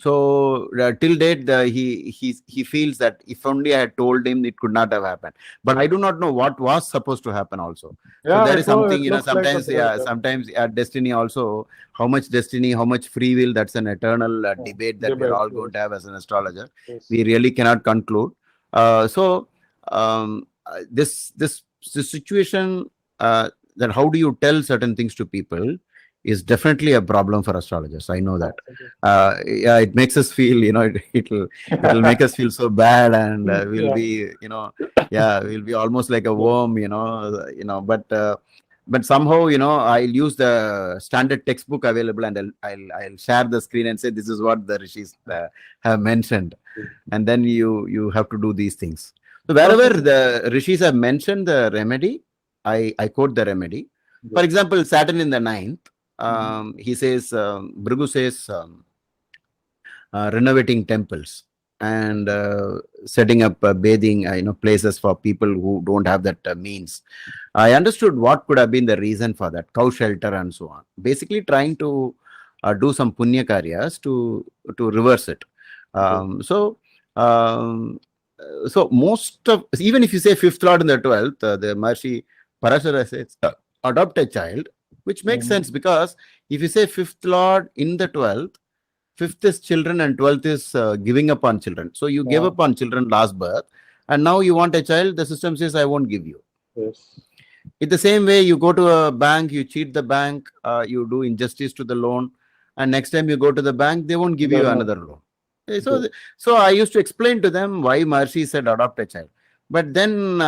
So till date, he feels that if only I had told him, it could not have happened. But I do not know what was supposed to happen also. Yeah, so there is something, sometimes, sometimes destiny also, how much destiny, how much free will, that's an eternal debate that we're all going to have as an astrologer. Yes. We really cannot conclude. This situation, that how do you tell certain things to people, is definitely a problem for astrologers. I know that. Yeah, it makes us feel, it'll make us feel so bad, and we'll be, we'll be almost like a worm, but somehow, I'll use the standard textbook available, and I'll share the screen and say, this is what the rishis have mentioned, and then you have to do these things. So wherever the rishis have mentioned the remedy, I quote the remedy. For Yes. example, Saturn in the ninth, he says, Bhrigu says, renovating temples and setting up bathing places for people who don't have that means. I understood what could have been the reason for that, cow shelter and so on. Basically trying to do some punya karyas to reverse it. So most of, even if you say fifth lord in the 12th, the Maharishi Parashara says adopt a child, which makes sense, because if you say fifth lord in the 12th, fifth is children and 12th is giving up on children. So you gave up on children last birth, and now you want a child. The system says, I won't give you. Yes. In the same way, you go to a bank, you cheat the bank, you do injustice to the loan, and next time you go to the bank, they won't give you another loan. So I used to explain to them why Maharishi said adopt a child. But then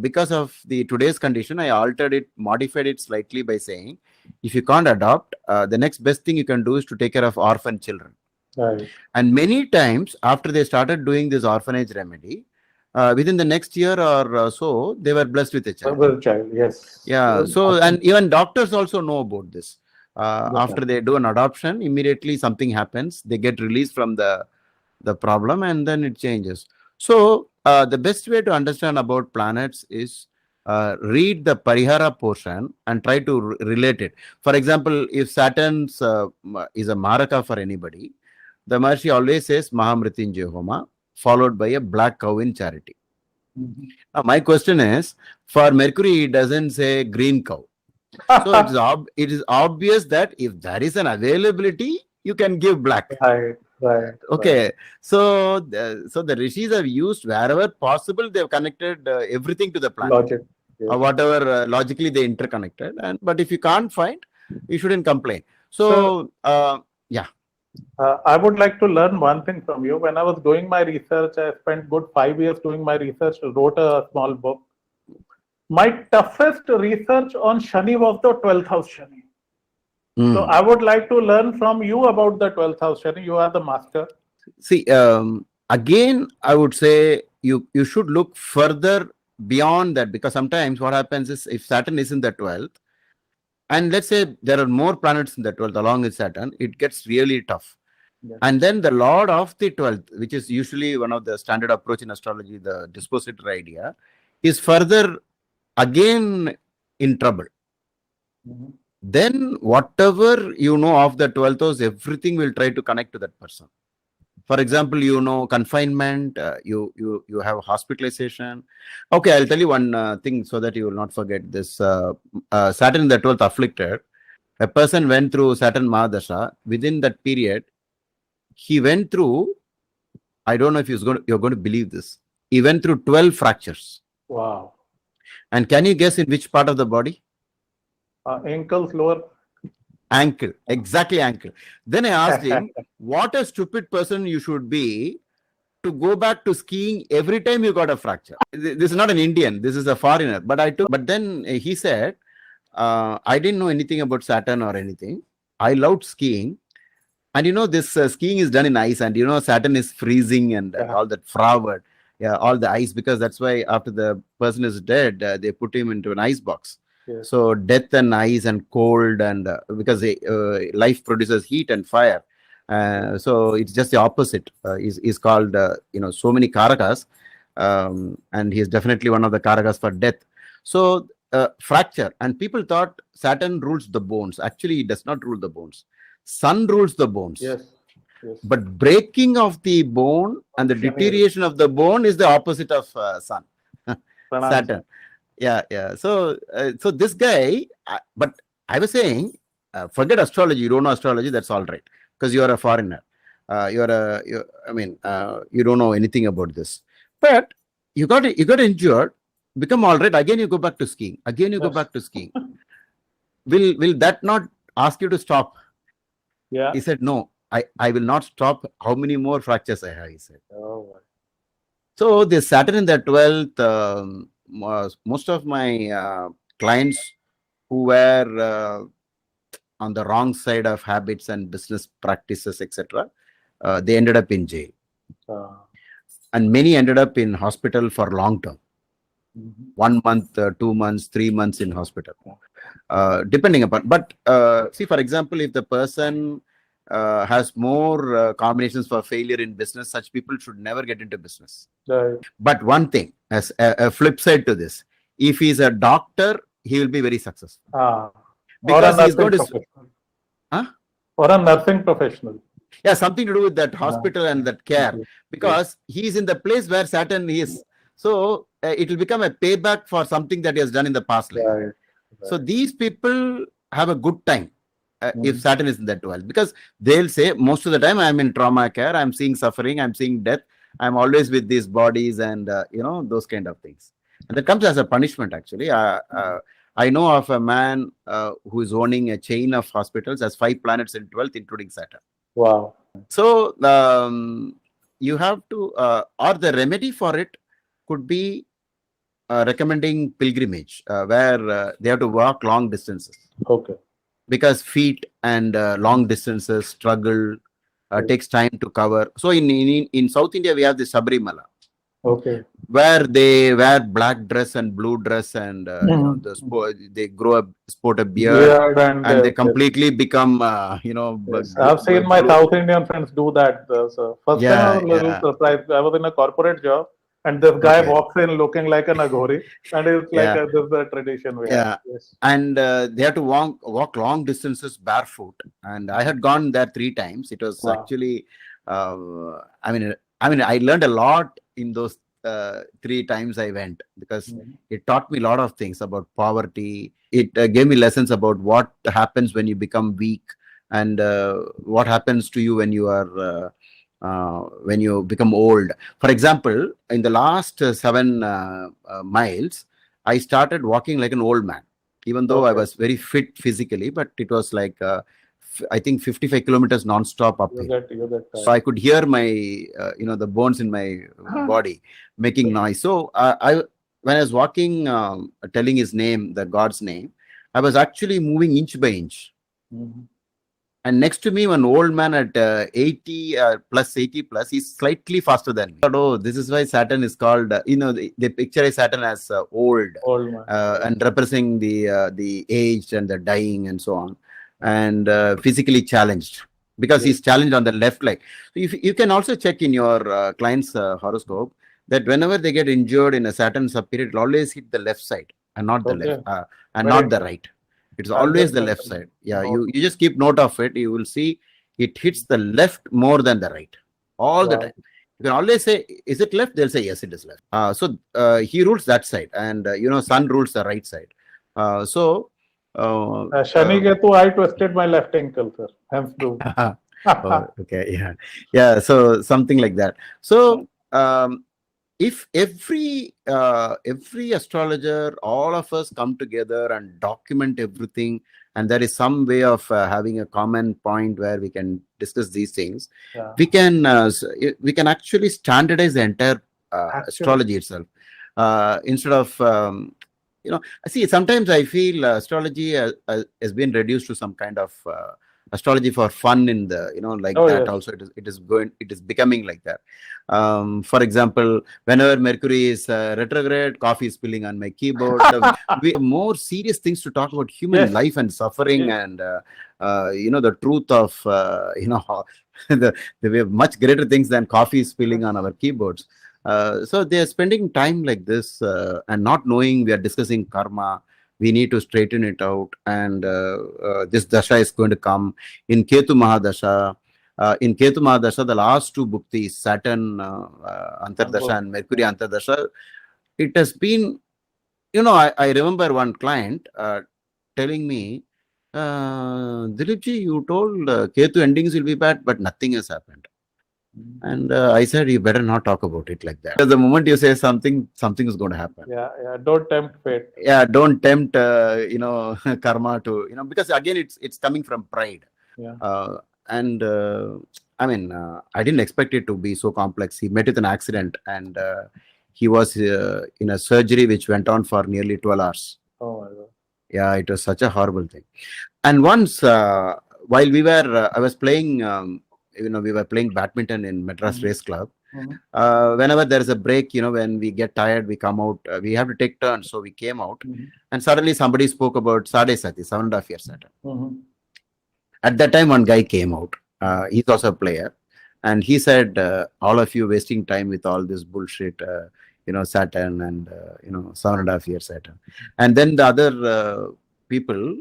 because of the today's condition, I altered it, modified it slightly by saying, if you can't adopt, the next best thing you can do is to take care of orphan children. Right. And many times after they started doing this orphanage remedy, within the next year or so, they were blessed with a child. With a child, yes. Yeah. So, and even doctors also know about this. After they do an adoption, immediately something happens. They get released from the problem, and then it changes. So the best way to understand about planets is read the Parihara portion and try to relate it. For example, if Saturn's is a Maraka for anybody, the Maharishi always says Mahamrityunjaya Homa, followed by a black cow in charity. Now, my question is, for Mercury, it doesn't say green cow. So it is obvious that if there is an availability, you can give black. Right. Okay. Right. So the rishis have used wherever possible, they've connected everything to the planet. Logic. Yes. Whatever logically they interconnected. But if you can't find, you shouldn't complain. So yeah. I would like to learn one thing from you. When I was doing my research, I spent good 5 years doing my research, wrote a small book. My toughest research on Shani was the 12th house Shani. So I would like to learn from you about the 12th house Shani. You are the master. See, again, I would say you should look further beyond that, because sometimes what happens is, if Saturn is in the 12th, and let's say there are more planets in the 12th along with Saturn, it gets really tough. Yes. And then the Lord of the 12th, which is usually one of the standard approach in astrology, the dispositor idea, is further again in trouble. Then whatever you know of the 12th house, everything will try to connect to that person. For example, confinement, you have hospitalization. Okay, I'll tell you one thing so that you will not forget this. Saturn in the 12th afflicted, a person went through Saturn Mahadasha. Within that period, he went through, I don't know if you're going to believe this, he went through 12 fractures. Wow. And can you guess in which part of the body? Ankles, lower. Ankle, exactly ankle. Then I asked him, what a stupid person you should be to go back to skiing every time you got a fracture. This is not an Indian, this is a foreigner. But then he said, I didn't know anything about Saturn or anything. I loved skiing. And this skiing is done in ice, and Saturn is freezing and all that forward. Yeah, all the ice, because that's why after the person is dead, they put him into an ice box. Yes. So death and ice and cold, and because life produces heat and fire. So it's just the opposite. He's called, so many karakas, and he's definitely one of the karakas for death. So fracture, and people thought Saturn rules the bones. Actually, it does not rule the bones. Sun rules the bones. Yes. But breaking of the bone and the deterioration of the bone is the opposite of Sun. Saturn. Yeah. So this guy, but I was saying, forget astrology. You don't know astrology. That's all right, because you are a foreigner. You don't know anything about this. But you got injured, become all right. Again, you go back to skiing. Again, you go back to skiing. Will that not ask you to stop? Yeah. He said, no, I will not stop. How many more fractures I have? He said. Oh. So the Saturn in the 12th. Most of my clients who were on the wrong side of habits and business practices, etc., they ended up in jail. And many ended up in hospital for long term. 1 month, 2 months, 3 months in hospital, depending upon. But see, for example, if the person has more combinations for failure in business, such people should never get into business. Right. But one thing, as a flip side to this, if he's a doctor, he will be very successful. Or a Because he's nursing going to. professional. Huh? Or a nursing professional. Yeah, something to do with that hospital and that care. Okay. Because he's in the place where Saturn is. So it will become a payback for something that he has done in the past life. Right. So these people have a good time if Saturn is in that 12, because they'll say most of the time I'm in trauma care, I'm seeing suffering, I'm seeing death, I'm always with these bodies and those kind of things. And that comes as a punishment actually. I know of a man who is owning a chain of hospitals, has 5 planets in 12th, including Saturn. Wow. So you have to, or the remedy for it could be recommending pilgrimage, where they have to walk long distances. Okay. Because feet and long distances struggle, takes time to cover. So in South India, we have the Sabrimala. Okay. Where they wear black dress and blue dress and they grow up, sport a beard, and they completely become Yes. I've seen my South Indian friends do that. So first time I was a little surprised. I was in a corporate job and this guy walks in looking like an Aghori, and it's like this is the tradition we have. Yes. And they have to walk long distances barefoot. And I had gone there 3 times. It was actually I learned a lot in those 3 times I went, because it taught me a lot of things about poverty. It gave me lessons about what happens when you become weak, and what happens to you when you are when you become old. For example, in the last 7 miles, I started walking like an old man, even though I was very fit physically, but it was like I think 55 kilometers non-stop uphill. So I could hear my the bones in my body making noise. So when I was walking, telling his name, the God's name, I was actually moving inch by inch. And next to me, one old man at 80 plus, he's slightly faster than me. Oh, this is why Saturn is called, they picture Saturn as old and representing the aged and the dying and so on, and physically challenged, because he's challenged on the left leg. So if you can also check in your client's horoscope that whenever they get injured in a Saturn sub-period, it'll always hit the left side and not the left, and not the right. It's always the left side. Yeah, you just keep note of it. You will see it hits the left more than the right all the time. You can always say, is it left? They'll say, yes, it is left. So he rules that side, and Sun rules the right side. So Shani Ketu, I twisted my left ankle, sir. Hence do. Okay, yeah. So something like that. So if every astrologer, all of us come together and document everything, and there is some way of having a common point where we can discuss these things, we can actually standardize the entire astrology itself, instead of see, sometimes I feel astrology has been reduced to some kind of astrology for fun in the that. Also it is becoming like that. For example, whenever Mercury is retrograde, coffee is spilling on my keyboard. We have more serious things to talk about, human life and suffering, and the truth of we have much greater things than coffee spilling on our keyboards. So they are spending time like this and not knowing we are discussing karma. We need to straighten it out, and this dasha is going to come in Ketu Mahadasha. In Ketu Mahadasha, the last 2 bhuktis, Saturn Antardasha and Mercury Antardasha, it has been, I remember one client telling me, Dilipji, you told Ketu endings will be bad, but nothing has happened. And I said, you better not talk about it like that. Because the moment you say something is going to happen. Yeah. Don't tempt fate. Yeah, don't tempt, karma to, because again, it's coming from pride. And I didn't expect it to be so complex. He met with an accident, and he was in a surgery which went on for nearly 12 hours. Oh my God. Yeah, it was such a horrible thing. And once, while I was playing, we were playing badminton in Madras Race Club, Whenever there is a break, when we get tired, we come out. We have to take turns. So we came out, and suddenly somebody spoke about Sade Sati, 7.5 years Saturn. At that time, one guy came out. He's also a player, and he said, "All of you wasting time with all this bullshit." Saturn and 7.5 years Saturn. And then the other people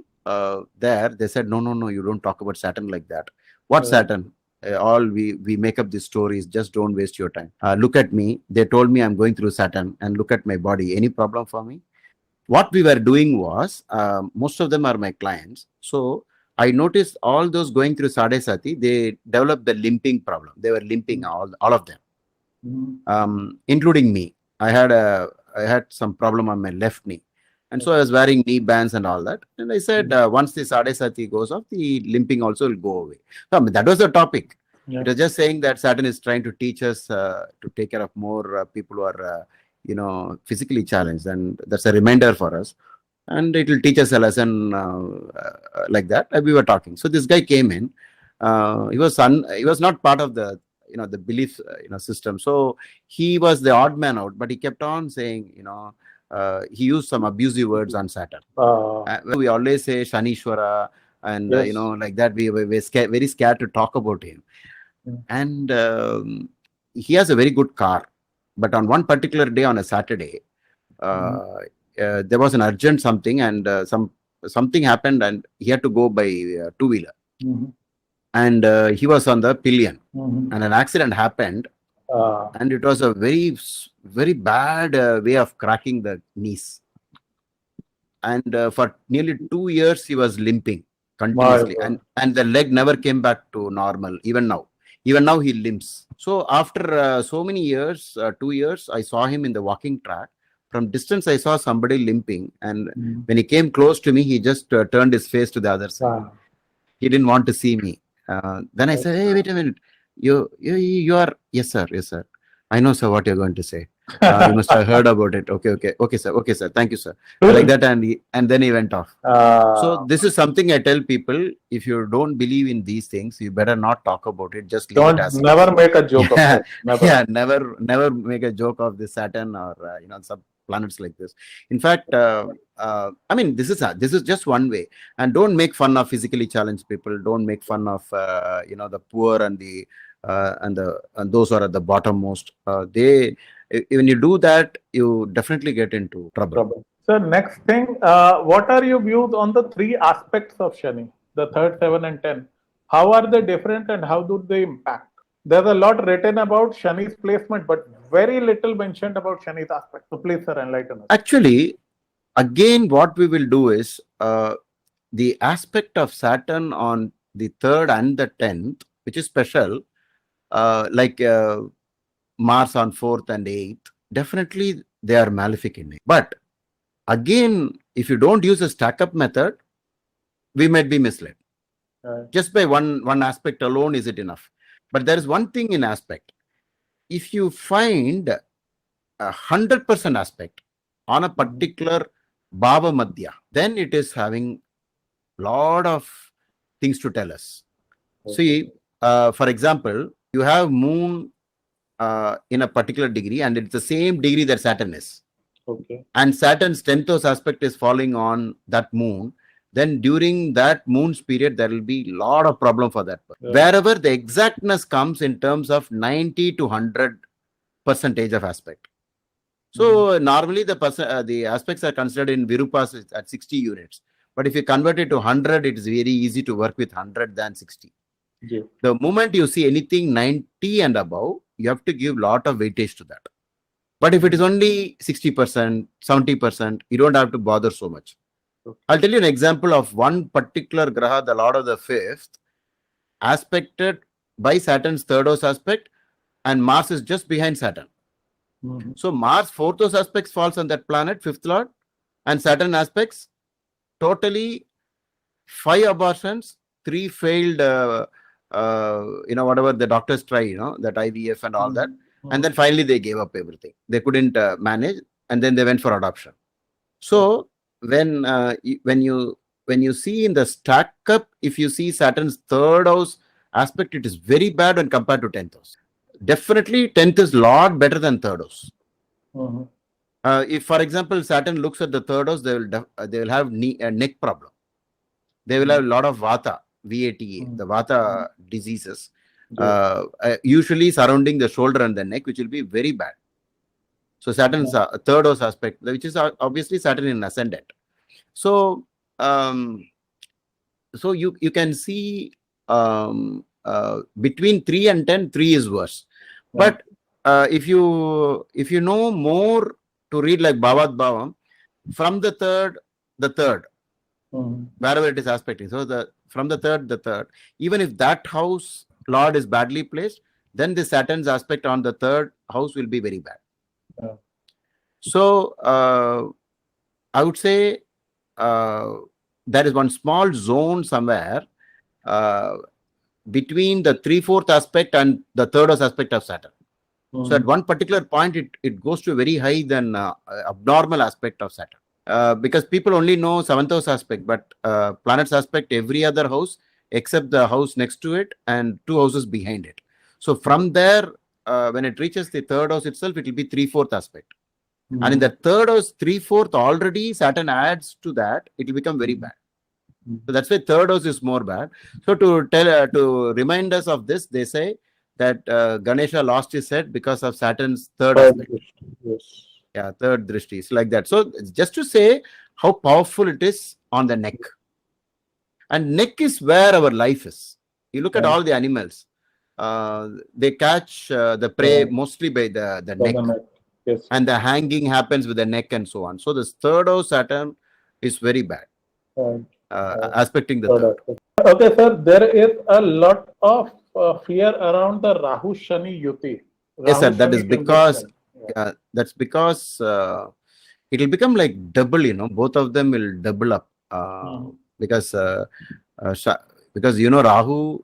there, they said, no, you don't talk about Saturn like that. What Saturn? All we make up these stories. Just don't waste your time. Look at me. They told me I'm going through Saturn, and look at my body. Any problem for me? What we were doing was, most of them are my clients. So I noticed all those going through Sade Sati, they developed the limping problem. They were limping, all of them, including me. I had some problem on my left knee. And so I was wearing knee bands and all that. And I said, once the Sade Sati goes off, the limping also will go away. So, that was the topic. Yeah. It was just saying that Saturn is trying to teach us to take care of more people who are, physically challenged. And that's a reminder for us. And it will teach us a lesson like that. We were talking. So this guy came in. He was not part of the the belief system. So he was the odd man out, but he kept on saying, he used some abusive words on Saturn. We always say Shani and yes. Like that. We were very scared to talk about him. And he has a very good car, but on one particular day, on a Saturday, there was an urgent something, and something happened, and he had to go by two-wheeler. And he was on the pillion, and an accident happened, and it was a very, very bad way of cracking the knees. And for nearly 2 years, he was limping continuously, and the leg never came back to normal. Even now he limps. So after so many years, 2 years, I saw him in the walking track. From distance, I saw somebody limping, and when he came close to me, he just turned his face to the other side. He didn't want to see me. Then I said, "Hey, wait a minute. You are..." "Yes, sir. Yes, sir. I know, sir, what you're going to say. You must have heard about it. Okay, sir. Thank you, sir." Like that, and then he went off. So this is something I tell people: if you don't believe in these things, you better not talk about it. Just leave it as never make a joke of it. Never make a joke of the Saturn or some planets like this. In fact, this is just one way. And don't make fun of physically challenged people. Don't make fun of the poor and the and those who are at the bottommost. When you do that, you definitely get into trouble. So next thing, what are your views on the 3 aspects of Shani, the 3rd, 7, and 10? How are they different, and how do they impact? There's a lot written about Shani's placement, but very little mentioned about Shani's aspect. So please, sir, enlighten us. Actually, again, what we will do is the aspect of Saturn on the 3rd and the 10th, which is special, like Mars on 4th and 8th, definitely they are malefic in it. But again, if you don't use a stack-up method, we might be misled. Just by one aspect alone, is it enough? But there is one thing in aspect. If you find 100% aspect on a particular Bhava Madhya, then it is having lot of things to tell us. See, for example, you have moon in a particular degree, and it's the same degree that Saturn is. And Saturn's 10th house aspect is falling on that moon. Then during that moon's period, there will be a lot of problem for that. Wherever the exactness comes in terms of 90 to 100% of aspect. So normally the aspects are considered in Virupas at 60 units. But if you convert it to 100, it is very easy to work with 100 than 60. The moment you see anything 90 and above, you have to give lot of weightage to that. But if it is only 60%, 70%, you don't have to bother so much. I'll tell you an example of one particular graha, the Lord of the 5th, aspected by Saturn's 3rd house aspect, and Mars is just behind Saturn. So Mars 4th house aspects falls on that planet, 5th Lord, and Saturn aspects totally 5 abortions, 3 failed, whatever the doctors try, that IVF and all that. And then finally they gave up everything. They couldn't manage, and then they went for adoption. So when you see in the stack up, if you see Saturn's 3rd house aspect, it is very bad when compared to 10th house. definitely 10th is lot better than third house. Mm-hmm. If, for example, Saturn looks at the third house, they will have neck problem. They will have a lot of Vata, VATA, the Vata diseases, usually surrounding the shoulder and the neck, which will be very bad. So Saturn's third house aspect, which is obviously Saturn in ascendant. So, so you can see between 3 and 10, 3 is worse. But if you know more to read like Bhavat Bhavam, from the third, wherever it is aspecting. So from the third, even if that house Lord is badly placed, then the Saturn's aspect on the third house will be very bad. So I would say there is one small zone somewhere between the 3/4 aspect and the third house aspect of Saturn. So at one particular point, it goes to a very high than abnormal aspect of Saturn. Because people only know 7th house aspect, but planets aspect every other house except the house next to it and 2 houses behind it. So from there, when it reaches the third house itself, it will be 3/4 aspect. And in the third house, 3/4 already Saturn adds to that, it will become very bad. So that's why third house is more bad. So to remind us of this, they say that Ganesha lost his head because of Saturn's third aspect. Yes. Yeah, third drishti is like that. So just to say how powerful it is on the neck. And neck is where our life is. You look at all the animals. They catch the prey mostly by the neck. Yes. And the hanging happens with the neck and so on. So this third house Saturn is very bad. Aspecting the third. Okay, sir. There is a lot of fear around the Rahu Shani Yuti. Yes, sir. That is because that's because it will become like double. Both of them will double up because Rahu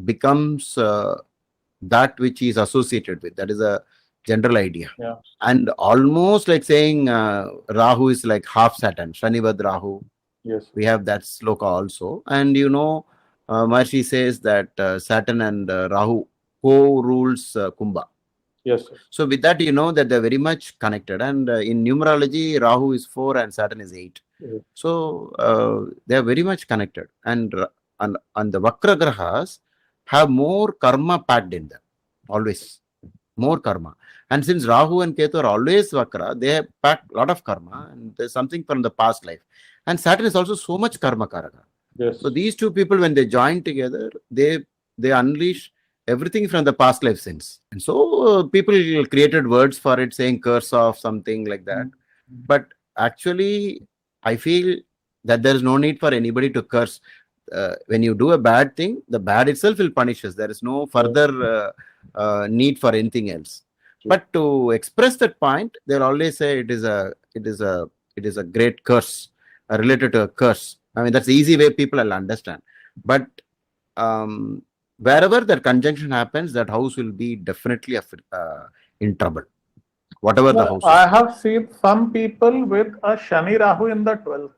becomes that which he is associated with. That is a general idea. And almost like saying Rahu is like half Saturn. Shanivad Rahu. Yes. We have that sloka also. And Maharishi says that Saturn and Rahu co-rules Kumbha. Yes. So with that, that they're very much connected. And in numerology, Rahu is 4 and Saturn is 8. So they are very much connected. And the Vakra Grahas have more karma packed in them. Always. More karma. And since Rahu and Ketu are always Vakra, they have packed a lot of karma. And there's something from the past life. And Saturn is also so much karma karaka. Yes. So these two people, when they join together, they unleash everything from the past life sins. And so people created words for it, saying curse of something like that. But actually, I feel that there is no need for anybody to curse. When you do a bad thing, the bad itself will punish us. There is no further need for anything else. But to express that point, they'll always say it is a great curse related to a curse. I mean, that's the easy way people will understand. But wherever that conjunction happens, that house will be definitely in trouble. Whatever the house is. I have seen some people with a Shani Rahu in the 12th.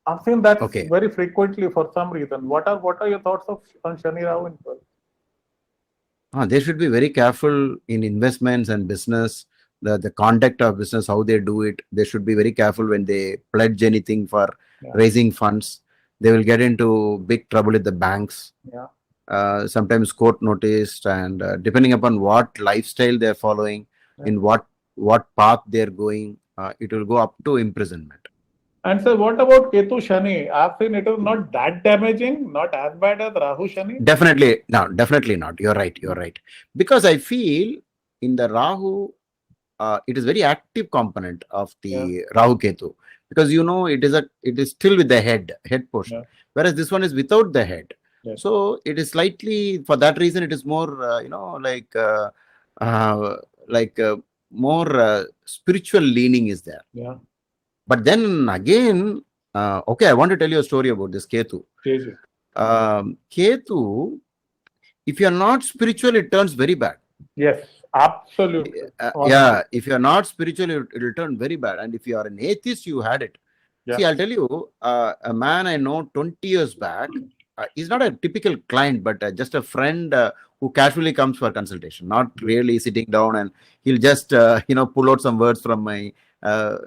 I've seen that very frequently for some reason. What are your thoughts on Shani Rahu in 12th? They should be very careful in investments and business. The conduct of business, how they do it, they should be very careful when they pledge anything for raising funds. They will get into big trouble at the banks. Sometimes court noticed, and depending upon what lifestyle they're following, in what path they're going, it will go up to imprisonment. And sir, what about Ketu Shani? I've seen it is not that damaging, not as bad as Rahu Shani. Definitely not. You're right. Because I feel in the Rahu, it is very active component of the Rahu Ketu, because it is still with the head portion, whereas this one is without the head. So it is slightly, for that reason, it is more more spiritual leaning is there. But then again, I want to tell you a story about this Ketu. Ketu, if you are not spiritual, it turns very bad. Yes, absolutely. If you are not spiritual, it will turn very bad. And if you are an atheist, you had it. See, I'll tell you, a man I know 20 years back, he's not a typical client, but just a friend who casually comes for consultation, not really sitting down, and he'll just pull out some words from my.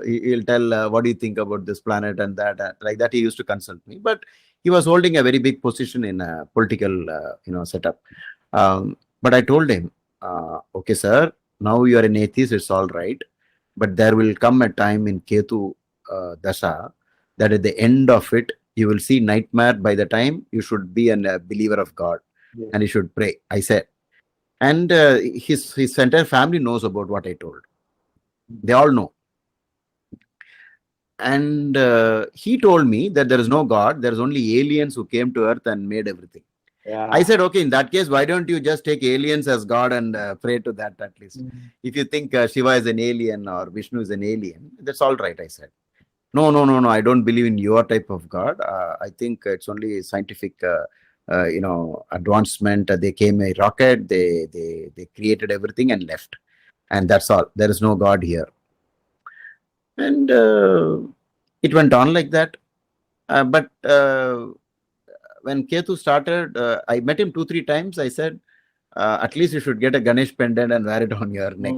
He'll tell what do you think about this planet and that, like that. He used to consult me, but he was holding a very big position in a political setup. But I told him, okay, sir, now you are an atheist, it's all right, but there will come a time in Ketu Dasha that at the end of it, you will see nightmare. By the time you should be a believer of God, Yes. and you should pray. I said, and his entire family knows about what I told. They all know. And he told me that there is no God, there is only aliens who came to earth and made everything. Yeah. I said, okay, in that case, why don't you just take aliens as God and pray to that at least? If you think Shiva is an alien or Vishnu is an alien, that's all right, I said. No, I don't believe in your type of God. I think it's only scientific advancement. They came a rocket, they created everything and left. And that's all. There is no God here. And it went on like that. But when Ketu started, I met him 2-3 times. I said, at least you should get a Ganesh pendant and wear it on your neck.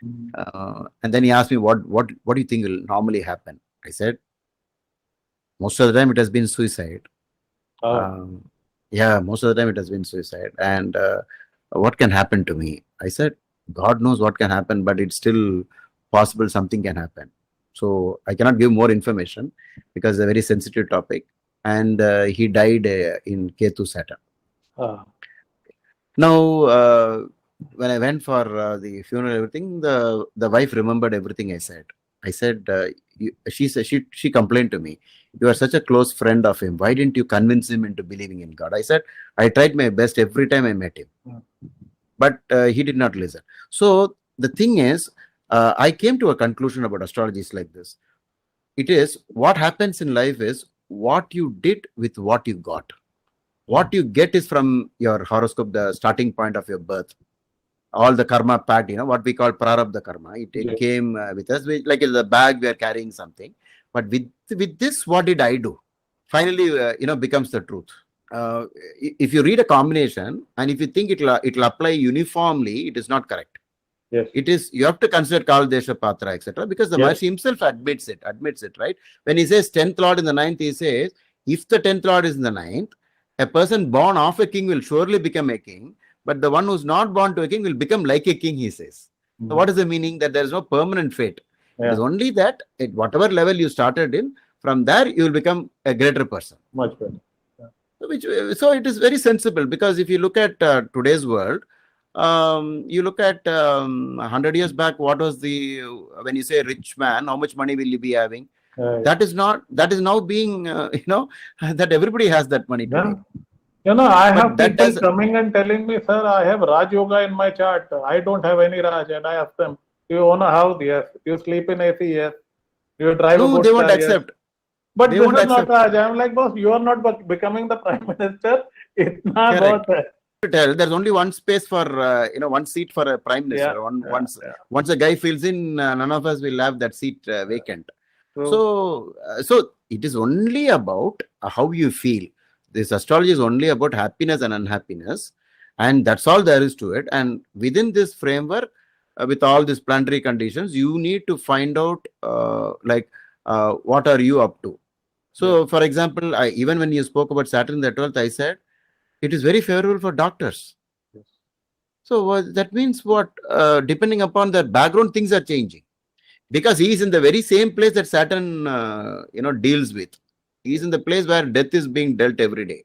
And then he asked me, what do you think will normally happen? I said, most of the time it has been suicide. Yeah, most of the time it has been suicide. And what can happen to me? I said, God knows what can happen, but it's still possible something can happen. So I cannot give more information because it's a very sensitive topic. And he died in Ketu Saturn. Now, when I went for the funeral, everything, the wife remembered everything I said. I said, she complained to me, you are such a close friend of him. Why didn't you convince him into believing in God? I said, I tried my best every time I met him. But he did not listen. So the thing is, I came to a conclusion about astrology is like this. It is what happens in life is what you did with what you got. What you get is from your horoscope, the starting point of your birth. All the karma packed, what we call prarabdha karma. It came with us, like in the bag we are carrying something. But with this, what did I do? Finally, becomes the truth. If you read a combination and if you think it'll apply uniformly, it is not correct. Yes. It is, you have to consider Kal Desha Patra, etc. Because the Maharshi himself admits it, right? When he says 10th Lord in the 9th, he says, if the 10th Lord is in the 9th, a person born of a king will surely become a king, but the one who's not born to a king will become like a king, he says. So what is the meaning? That there is no permanent fate. It is only that at whatever level you started in, from there you will become a greater person. Much better. So it is very sensible, because if you look at today's world, you look at 100 years back, what was when you say rich man, how much money will you be having? That is now being, that everybody has that money today. I have people coming and telling me, sir, I have Raj Yoga in my chart. I don't have any Raj. And I ask them, do you own a house? Yes. Do you sleep in AC? Yes. Do you drive a good car? They won't accept. Yes. But this is not Raj. I'm like, boss, you are not becoming the prime minister. It's not about that. There's only one space for, one seat for a prime minister. Once a guy fills in, none of us will have that seat vacant. So it is only about how you feel. This astrology is only about happiness and unhappiness, and that's all there is to it. And within this framework, with all these planetary conditions, you need to find out what are you up to. So, for example, even when you spoke about Saturn the 12th, I said it is very favorable for doctors. Yes. So that means what? Depending upon their background, things are changing, because he is in the very same place that Saturn, deals with. He is in the place where death is being dealt every day.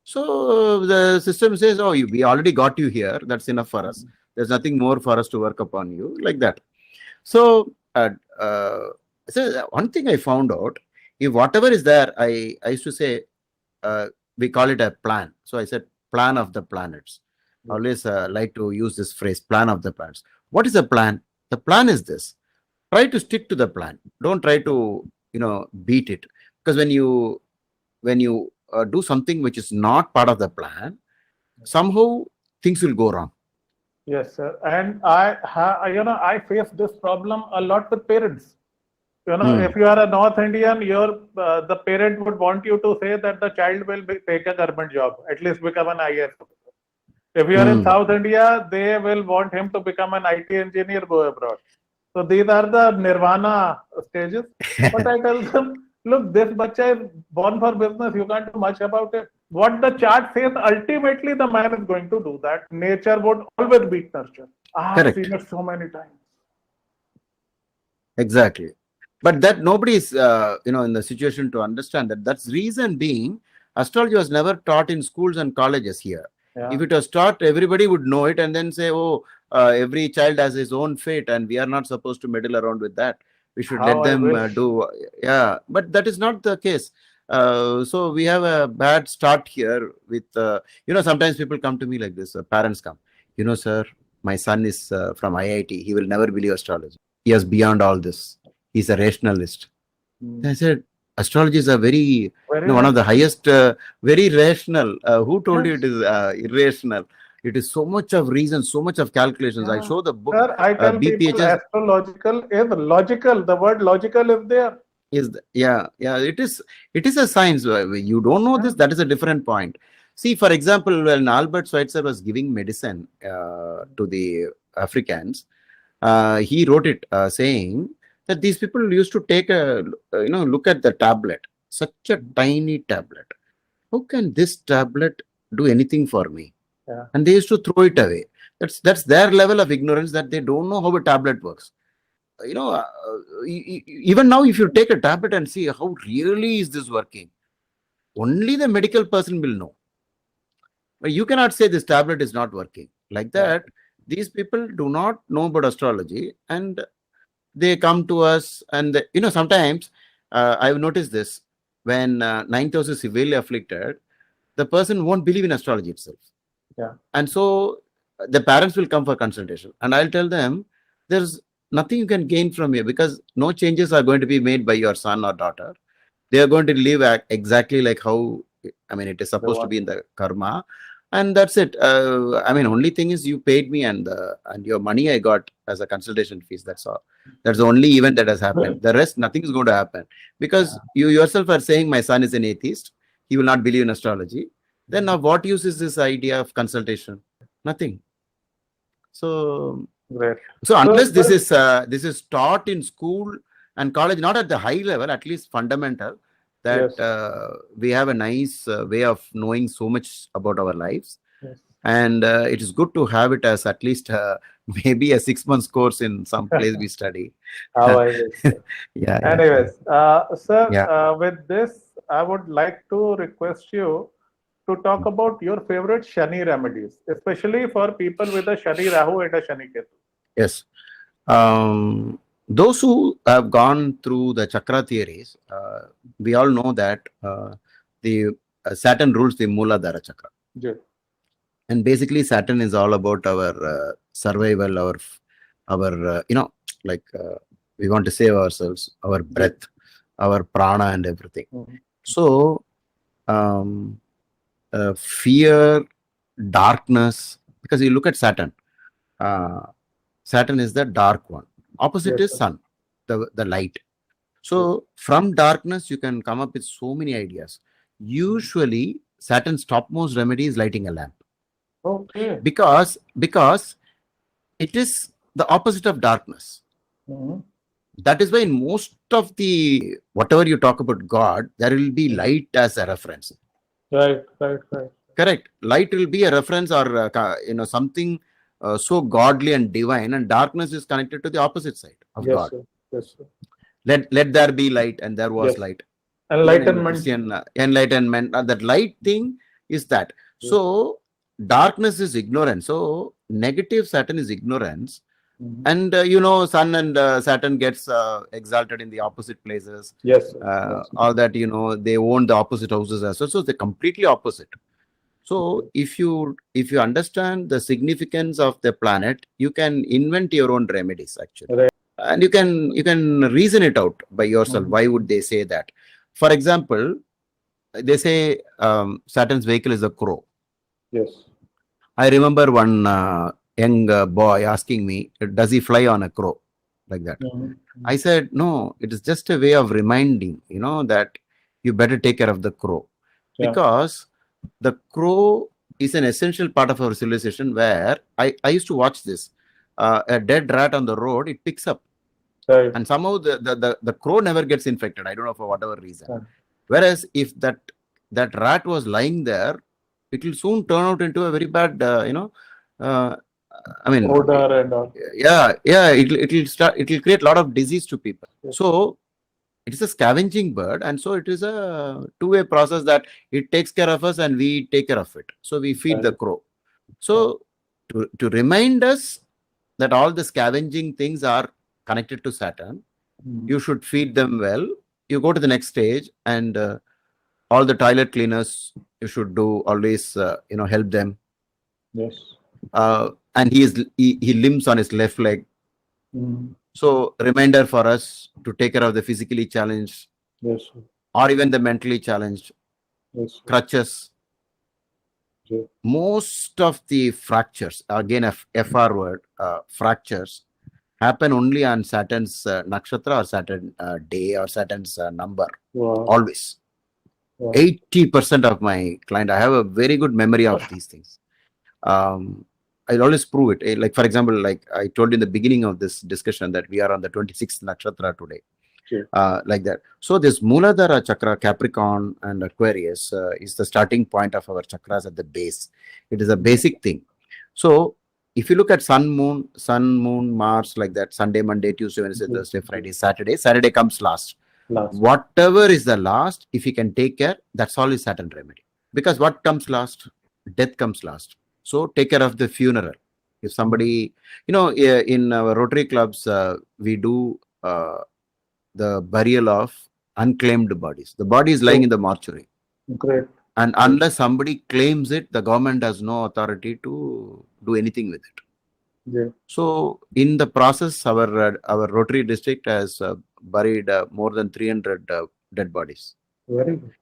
So the system says, oh, we already got you here. That's enough for us. There's nothing more for us to work upon you, like that. So, so one thing I found out, if whatever is there, I used to say, we call it a plan. So I said, plan of the planets. I always like to use this phrase, plan of the planets. What is a plan? The plan is this. Try to stick to the plan. Don't try to, beat it. Because when you do something which is not part of the plan, somehow things will go wrong. Yes, sir. And I face this problem a lot with parents. You know, if you are a North Indian, the parent would want you to say that the child will take a government job, at least become an IAS. If you are in South India, they will want him to become an IT engineer, go abroad. So these are the nirvana stages. But I tell them, look, this bacha is born for business. You can't do much about it. What the chart says, ultimately the man is going to do that. Nature would always beat nurture. I've seen it so many times. Exactly. But that nobody is, in the situation to understand that. That's reason being, astrology was never taught in schools and colleges here. Yeah. If it was taught, everybody would know it and then say, oh, every child has his own fate and we are not supposed to meddle around with that. We should let them do. Yeah, but that is not the case. So we have a bad start here with, sometimes people come to me like this. Parents come, sir, my son is from IIT. He will never believe astrology. He is beyond all this. He's a rationalist. I said, astrology is a very one of the highest, very rational. Who told you it is irrational? It is so much of reason, so much of calculations. I show the book. Sir, I tell BPHS, people astrological is logical. The word logical is there. It is a science. You don't know this, that is a different point. See, for example, when Albert Schweitzer was giving medicine to the Africans, he wrote it saying that these people used to take a look at the tablet, such a tiny tablet. How can this tablet do anything for me? And they used to throw it away. That's their level of ignorance, that they don't know how a tablet works. Even now, if you take a tablet and see how really is this working, only the medical person will know. But you cannot say this tablet is not working. Like that, these people do not know about astrology and they come to us and, sometimes I've noticed this, when ninth house is severely afflicted, the person won't believe in astrology itself. And so the parents will come for consultation and I'll tell them, there's nothing you can gain from here because no changes are going to be made by your son or daughter. They are going to live exactly like how, it is supposed to be in the karma. And that's it. Only thing is you paid me and your money I got as a consultation fees. That's all. That's the only event that has happened. The rest, nothing is going to happen. Because you yourself are saying my son is an atheist. He will not believe in astrology. Then now what use is this idea of consultation? Nothing. So, unless this is taught in school and college, not at the high level, at least fundamental, that we have a nice way of knowing so much about our lives. And it is good to have it as at least maybe a 6 months course in some place we study. Anyways, sir, with this, I would like to request you to talk about your favorite Shani remedies, especially for people with a Shani Rahu and a Shani Ketu. Yes. Those who have gone through the chakra theories, we all know that the Saturn rules the Mooladhara chakra. And basically Saturn is all about our survival, our we want to save ourselves, our breath, our prana and everything. So fear, darkness, because you look at Saturn. Saturn is the dark one. Opposite is sun, the light. So from darkness, you can come up with so many ideas. Usually, Saturn's topmost remedy is lighting a lamp. Because it is the opposite of darkness. That is why in most of the, whatever you talk about God, there will be light as a reference. Correct. Light will be a reference or, something so godly and divine, and darkness is connected to the opposite side of God. Let there be light, and there was light. Enlightenment. Enlightenment. That light thing is that. So darkness is ignorance. So negative Saturn is ignorance. And Sun and Saturn gets exalted in the opposite places. All that, they own the opposite houses as well. So they're completely opposite. So if you understand the significance of the planet, you can invent your own remedies actually, and you can reason it out by yourself. Why would they say that? For example, they say Saturn's vehicle is a crow. I remember one young boy asking me, does he fly on a crow? like that. Mhm. I said, no, it is just a way of reminding, that you better take care of the crow. Yeah. Because the crow is an essential part of our civilization where I used to watch this. A dead rat on the road, it picks up. Right. And somehow the crow never gets infected. I don't know for whatever reason. Yeah. Whereas if that rat was lying there, it will soon turn out into a very bad, uh, I mean, Odor and all. yeah, it will create a lot of disease to people. So it is a scavenging bird, and so it is a two-way process that it takes care of us and we take care of it. So we feed the Right. crow. So to remind us that all the scavenging things are connected to Saturn, Mhm. you should feed them well. You go to the next stage, and all the toilet cleaners you should do always, help them. Yes. And he limps on his left leg. Mhm. So reminder for us to take care of the physically challenged Yes. Sir. or even the mentally challenged. Yes. Sir. Crutches. Yeah. Most of the fractures, again a FR word, fractures, happen only on Saturn's nakshatra or Saturn day or Saturn's number. Wow. Always. Wow. 80% of my client, I have a very good memory of these things. I'll always prove it. Like, for example, like I told you in the beginning of this discussion that we are on the 26th nakshatra today. Sure. Like that. So this Muladhara chakra, Capricorn and Aquarius is the starting point of our chakras at the base. It is a basic thing. So if you look at sun, moon, Mars, like that, Sunday, Monday, Tuesday, Wednesday, Thursday, Friday, Saturday comes last. Whatever is the last, if you can take care, that's all is Saturn remedy. Because what comes last? Death comes last. So take care of the funeral. If somebody, in our Rotary clubs, we do the burial of unclaimed bodies. The body is lying in the mortuary. Great. And unless somebody claims it, the government has no authority to do anything with it. Yeah. So in the process, our Rotary district has buried more than 300 dead bodies. Very good.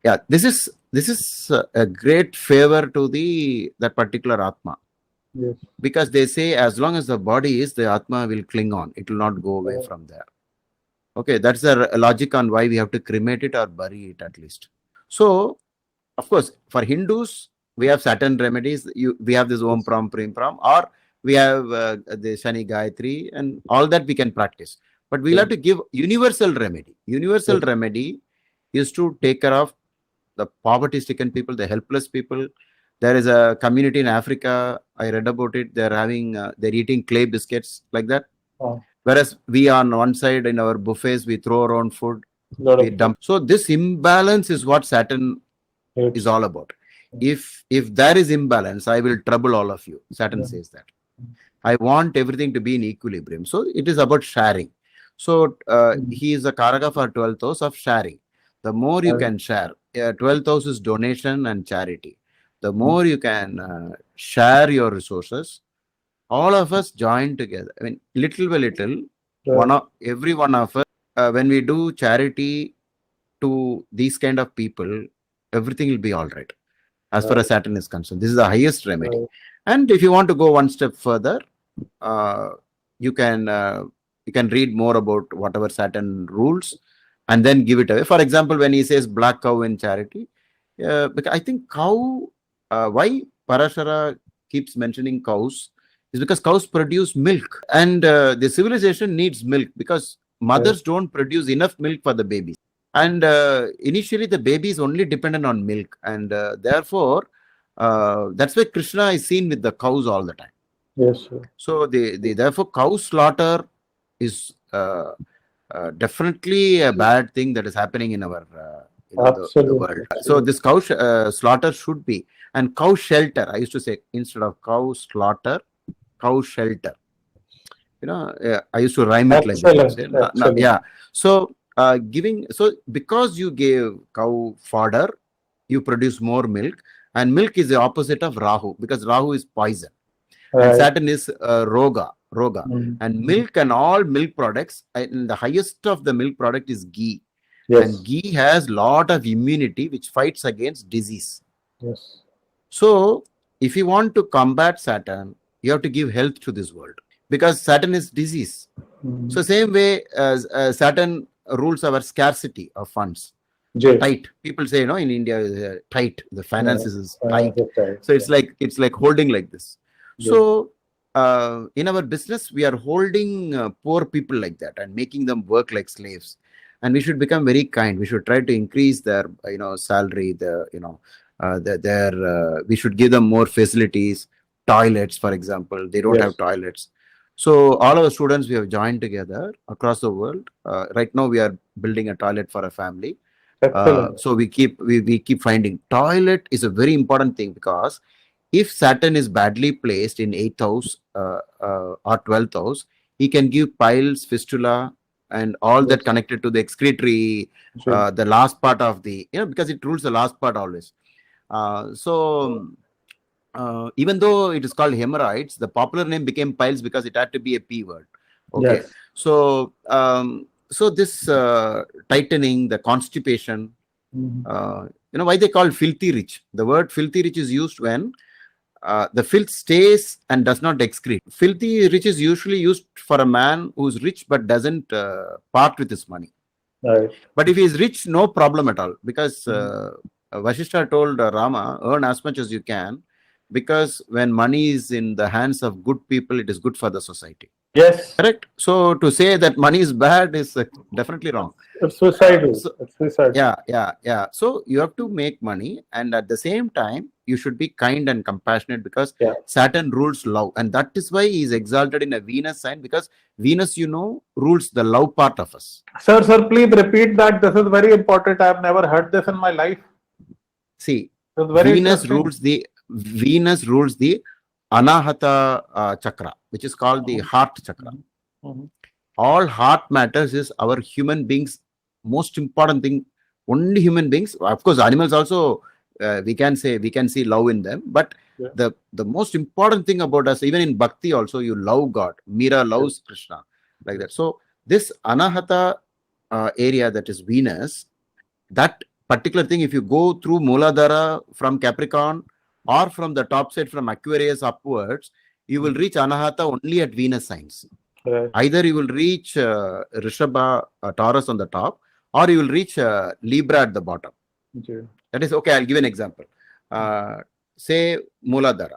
Yeah, this is a great favor to that particular Atma. Yes. Because they say as long as the body is, the Atma will cling on. It will not go away from there. Okay, that's the logic on why we have to cremate it or bury it at least. So, of course, for Hindus, we have certain remedies. We have this Om Pram Prim Pram, or we have the Shani Gayatri, and all that we can practice. But we'll have to give universal remedy. Universal remedy is to take care of the poverty-stricken people, the helpless people. There is a community in Africa. I read about it. They're eating clay biscuits like that. Oh. Whereas we on one side in our buffets, we throw our own food, we dump. So this imbalance is what Saturn is all about. If there is imbalance, I will trouble all of you. Saturn says that. I want everything to be in equilibrium. So it is about sharing. So he is a Karaka for 12th house of sharing. The more you can share, 12th house is donation and charity. The more you can share your resources, all of us join together. I mean, little by little, every one of us, when we do charity to these kind of people, everything will be all right. As far as Saturn is concerned, this is the highest remedy. And if you want to go one step further, you can read more about whatever Saturn rules and then give it away. For example, when he says black cow in charity, because I think cow, why Parashara keeps mentioning cows is because cows produce milk, and the civilization needs milk because mothers don't produce enough milk for the babies. And initially the baby is only dependent on milk, and therefore that's why Krishna is seen with the cows all the time. Yes, sir. So therefore cow slaughter is definitely a bad thing that is happening in our the world. So this cow slaughter should be, and cow shelter, I used to say, instead of cow slaughter, cow shelter. I used to rhyme it like that. Yeah. So because you gave cow fodder, you produce more milk, and milk is the opposite of Rahu, because Rahu is poison. And Saturn is Roga. And milk and all milk products, and the highest of the milk product is ghee. Yes. And ghee has lot of immunity which fights against disease. Yes. So if you want to combat Saturn, you have to give health to this world. because Saturn is disease. So same way as Saturn rules our scarcity of funds. Tight. People say, in India, tight. The finances is tight. So it's like holding like this. So in our business, we are holding poor people like that and making them work like slaves. And we should become very kind. We should try to increase their, salary. We should give them more facilities, toilets, for example. They don't have toilets. So all our students, we have joined together across the world. Right now, we are building a toilet for a family. So we keep finding toilet is a very important thing, because if Saturn is badly placed in 8th house or 12th house, he can give piles, fistula, and all that connected to the excretory, the last part of the, because it rules the last part always. Even though it is called hemorrhoids, the popular name became piles because it had to be a P word. Okay. So this tightening, the constipation, why they call filthy rich. The word filthy rich is used when the filth stays and does not excrete. Filthy rich is usually used for a man who's rich but doesn't part with his money. But if he is rich, no problem at all, because Vashishta told Rama, earn as much as you can, because when money is in the hands of good people, it is good for the society. Yes. Correct. So to say that money is bad is definitely wrong. It's suicidal. It's suicidal. Yeah. So you have to make money, and at the same time, you should be kind and compassionate, because Saturn rules love, and that is why he is exalted in a Venus sign, because Venus, rules the love part of us. Sir, please repeat that. This is very important. I have never heard this in my life. See, Venus rules the Anahata Chakra, which is called the Heart Chakra. All heart matters is our human beings' most important thing. Only human beings, of course, animals also, we can see love in them. But the most important thing about us, even in Bhakti also, you love God. Meera loves Krishna, like that. So this Anahata area, that is Venus, that particular thing, if you go through Mooladhara from Capricorn, or from the top side from Aquarius upwards, you will reach Anahata only at Venus signs. Either you will reach Rishabha, Taurus on the top, or you will reach Libra at the bottom. That is okay. I'll give an example. Say Mooladhara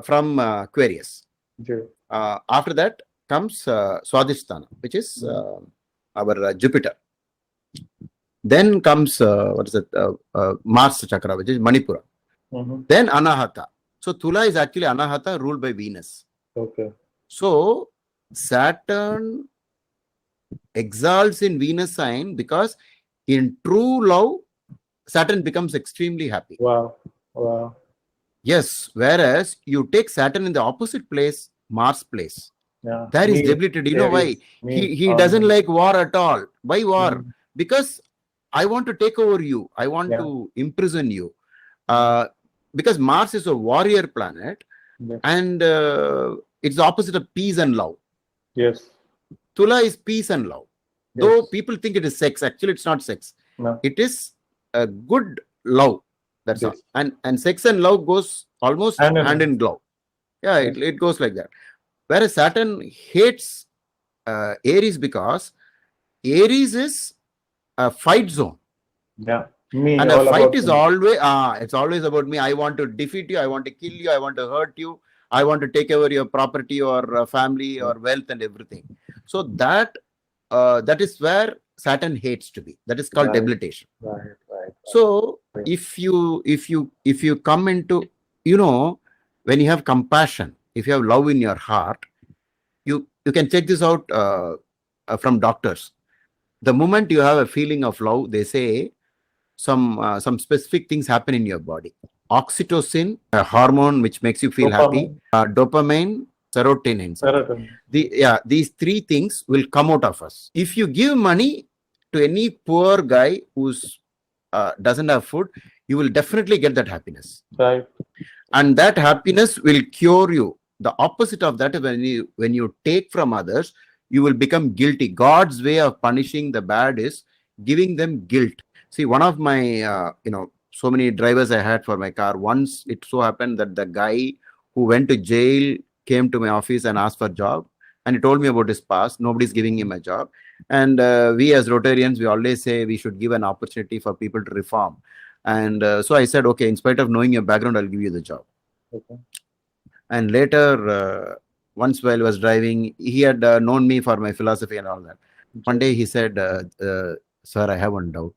from Aquarius. After that comes Swadhisthana, which is our Jupiter. Then comes Mars Chakra, which is Manipura. Then Anahata. So Tula is actually Anahata, ruled by Venus. Okay. So Saturn exalts in Venus sign, because in true love, Saturn becomes extremely happy. Wow. Yes. Whereas you take Saturn in the opposite place, Mars place. There is debilitated. You know why? He doesn't like war at all. Why war? Because I want to take over you. I want to imprison you. Because Mars is a warrior planet, and it's the opposite of peace and love. Yes. Tula is peace and love. Though people think it is sex, actually it's not sex. It is a good love. That's all. And sex and love goes almost hand in glove. Yeah, it goes like that. Whereas Saturn hates Aries, because Aries is a fight zone. And a fight is always, it's always about me. I want to defeat you. I want to kill you. I want to hurt you. I want to take over your property or family or wealth and everything. So that is where Saturn hates to be. That is called debilitation. So if you come into, when you have compassion, if you have love in your heart, you can check this out from doctors. The moment you have a feeling of love, they say some specific things happen in your body. Oxytocin, a hormone which makes you feel happy. Dopamine, serotonin. These three things will come out of us. If you give money to any poor guy who's doesn't have food, you will definitely get that happiness. And that happiness will cure you. The opposite of that is when you take from others, you will become guilty. God's way of punishing the bad is giving them guilt. See, one of my, so many drivers I had for my car, once it so happened that the guy who went to jail came to my office and asked for a job. And he told me about his past. Nobody's giving him a job. And we as Rotarians, we always say we should give an opportunity for people to reform. And so I said, okay, in spite of knowing your background, I'll give you the job. Okay. And later, once while I was driving, he had known me for my philosophy and all that. One day he said, sir, I have one doubt.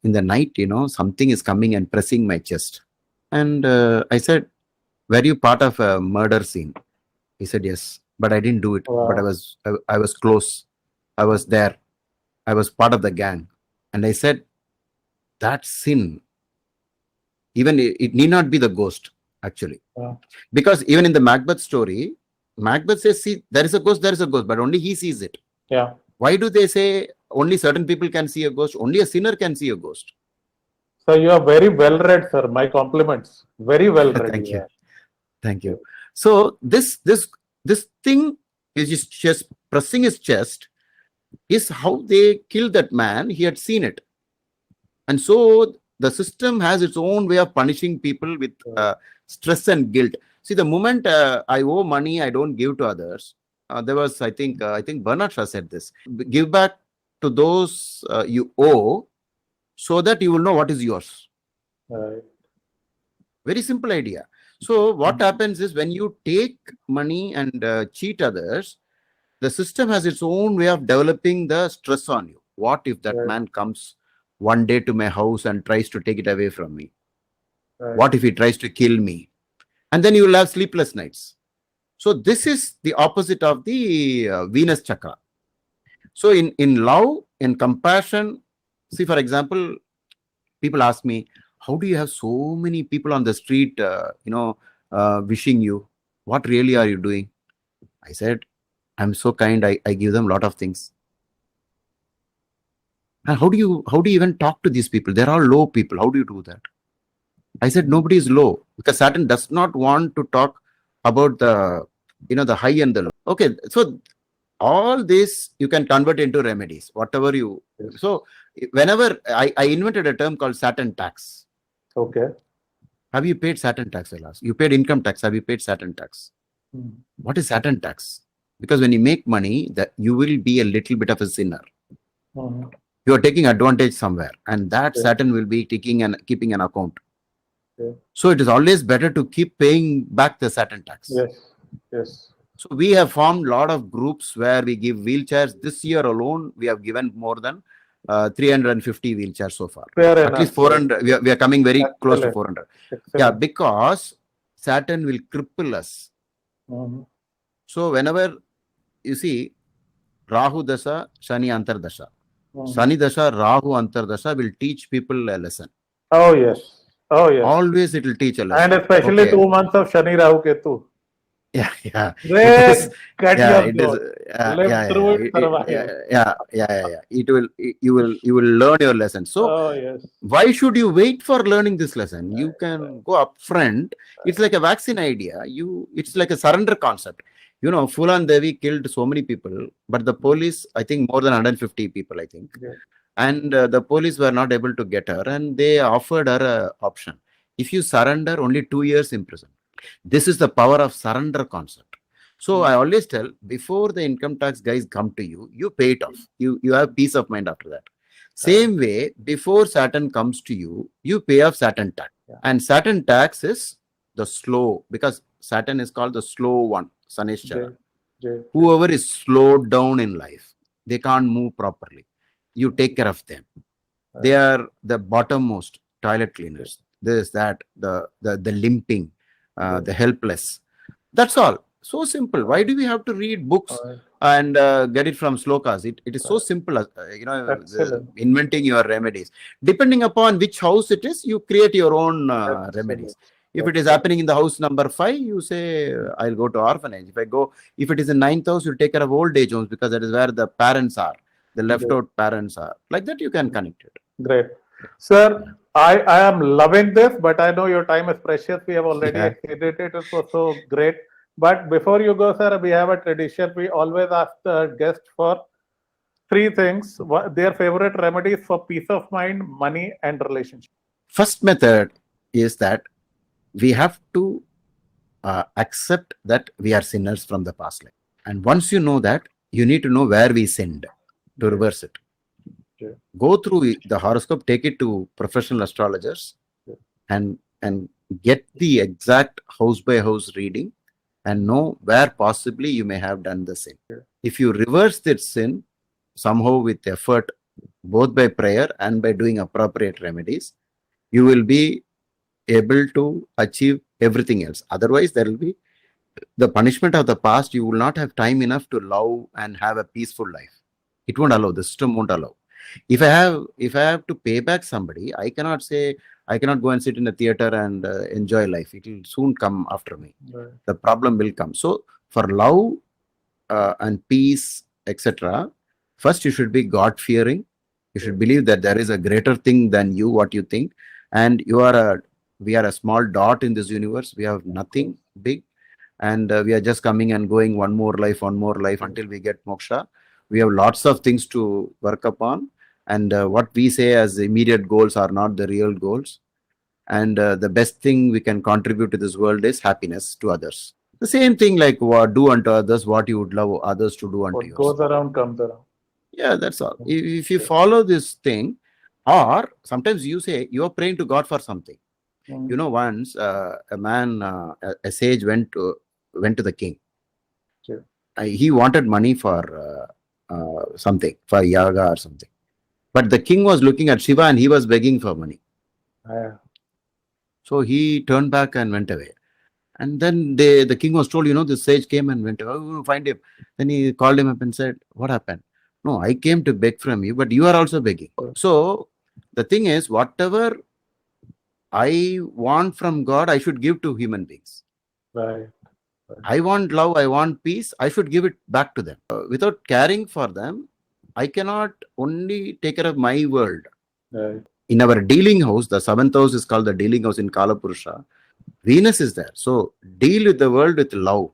In the night, something is coming and pressing my chest. And I said, were you part of a murder scene? He said, yes, but I didn't do it. Wow. But I was close. I was there. I was part of the gang. And I said, that sin, even it need not be the ghost, actually. Wow. Because even in the Macbeth story, Macbeth says, see, there is a ghost, but only he sees it. Yeah. Why do they say only certain people can see a ghost? Only a sinner can see a ghost. So you are very well read, sir. My compliments. Very well read. Thank you. Thank you. So this thing is just pressing his chest is how they killed that man. He had seen it. And so the system has its own way of punishing people with stress and guilt. See, the moment I owe money, I don't give to others. There was, I think Bernard Shaw said this. Give back to those you owe so that you will know what is yours. Right. Very simple idea. So what happens is when you take money and cheat others, the system has its own way of developing the stress on you. What if that man comes one day to my house and tries to take it away from me? Right. What if he tries to kill me? And then you will have sleepless nights. So this is the opposite of the Venus chakra. So in love, in compassion, see, for example, people ask me, how do you have so many people on the street, wishing you? What really are you doing? I said, I'm so kind. I give them a lot of things. And how do you even talk to these people? They're all low people. How do you do that? I said, nobody is low, because Saturn does not want to talk about the high and the low. Okay, so all this you can convert into remedies, whatever you. So whenever I invented a term called Saturn tax. Okay. Have you paid Saturn tax, I'll ask? You paid income tax. Have you paid Saturn tax? What is Saturn tax? Because when you make money, that you will be a little bit of a sinner. You are taking advantage somewhere, and that Saturn will be keeping an account. So it is always better to keep paying back the Saturn tax. Yes. So we have formed a lot of groups where we give wheelchairs. This year alone, we have given more than 350 wheelchairs so far. At least 400. We are coming very close to 400. Excellent. Yeah, because Saturn will cripple us. So whenever you see Rahu Dasha, Shani Antardasha. Shani Dasha, Rahu Antardasha will teach people a lesson. Oh yes. Always it will teach a lesson. And especially 2 months of Shani Rahu Ketu. Yeah. You will learn your lesson. So why should you wait for learning this lesson? You can go up front. It's like a vaccine idea. It's like a surrender concept. Fulan Devi killed so many people, but the police, I think more than 150 people, I think. And the police were not able to get her, and they offered her an option. If you surrender, only 2 years in prison. This is the power of surrender concept. So I always tell, before the income tax guys come to you, you pay it off. You have peace of mind after that. Same way, before Saturn comes to you, you pay off Saturn tax. And Saturn tax is the slow, because Saturn is called the slow one, Saneshchara. Whoever is slowed down in life, they can't move properly. You take care of them. They are the bottommost toilet cleaners. This, that, the limping, the helpless. That's all. So simple. Why do we have to read books and get it from slokas? It is so simple. Inventing your remedies. Depending upon which house it is, you create your own remedies. If it is happening in the house number 5, you say, I'll go to orphanage. If it is in 9th house, you take care of old age homes, because that is where the parents are. The left out parents are. Like that, you can connect it. Great. Sir, I am loving this, but I know your time is precious. We have already exceeded it. It was so great. But before you go, sir, we have a tradition. We always ask the guest for 3 things. Their favorite remedies for peace of mind, money, and relationship. First method is that we have to accept that we are sinners from the past life. And once you know that, you need to know where we sinned to reverse it. Okay. Go through the horoscope, take it to professional astrologers, and get the exact house by house reading and know where possibly you may have done the sin. If you reverse that sin somehow with effort, both by prayer and by doing appropriate remedies, you will be able to achieve everything else. Otherwise, there will be the punishment of the past. You will not have time enough to love and have a peaceful life. It won't allow. The system won't allow. If I have to pay back somebody, I cannot go and sit in a theater and enjoy life. It will soon come after me. Right. The problem will come. So for love and peace, etc., first you should be God fearing. You should believe that there is a greater thing than you, what you think, and we are a small dot in this universe. We have nothing big, and we are just coming and going, one more life until we get moksha. We have lots of things to work upon, and what we say as immediate goals are not the real goals. And the best thing we can contribute to this world is happiness to others. The same thing, like do unto others what you would love others to do unto What yourself. goes around comes around. Yeah, that's all. If you follow this thing, or sometimes you say you are praying to God for something. You know, once a man, a sage went to the king. Sure. He wanted money for something, for yaga or something. But the king was looking at Shiva and he was begging for money. So he turned back and went away. And then the king was told, the sage came and went, oh, find him. Then he called him up and said, what happened? No, I came to beg from you, but you are also begging. So the thing is, whatever I want from God, I should give to human beings. Right. I want love, I want peace, I should give it back to them. Without caring for them, I cannot only take care of my world. Right. In our dealing house, the 7th house is called the dealing house in Kalapurusha. Venus is there. So deal with the world with love.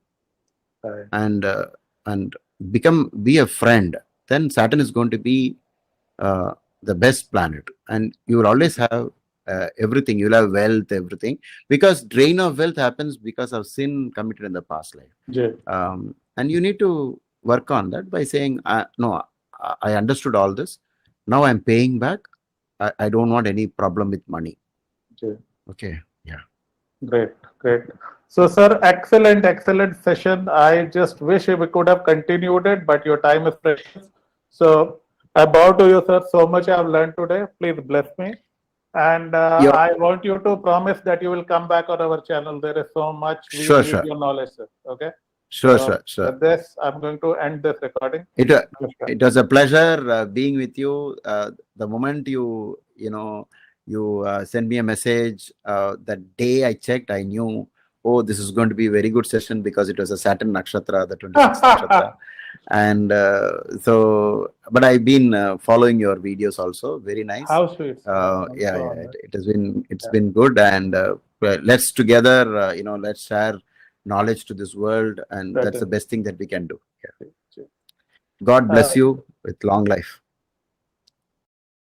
Right. And be a friend. Then Saturn is going to be the best planet. And you will always have everything. You'll have wealth, everything. Because drain of wealth happens because of sin committed in the past life. Yeah. And you need to work on that by saying, no, I understood all this. Now I'm paying back. I don't want any problem with money. Yeah. Okay. Yeah. Great. So, sir, excellent session. I just wish we could have continued it, but your time is precious. So, I bow to you, sir. So much I have learned today. Please bless me. And I want you to promise that you will come back on our channel. There is so much we need your knowledge, sir. Okay? Sure. With this, I'm going to end this recording. It was a pleasure being with you. The moment you send me a message, that day I checked, I knew, oh, this is going to be a very good session because it was a Saturn Nakshatra, the 26th Nakshatra. And but I've been following your videos also. Very nice. How sweet. It's been good. And let's together, let's share knowledge to this world, and that's the best thing that we can do. Yeah. God bless you with long life.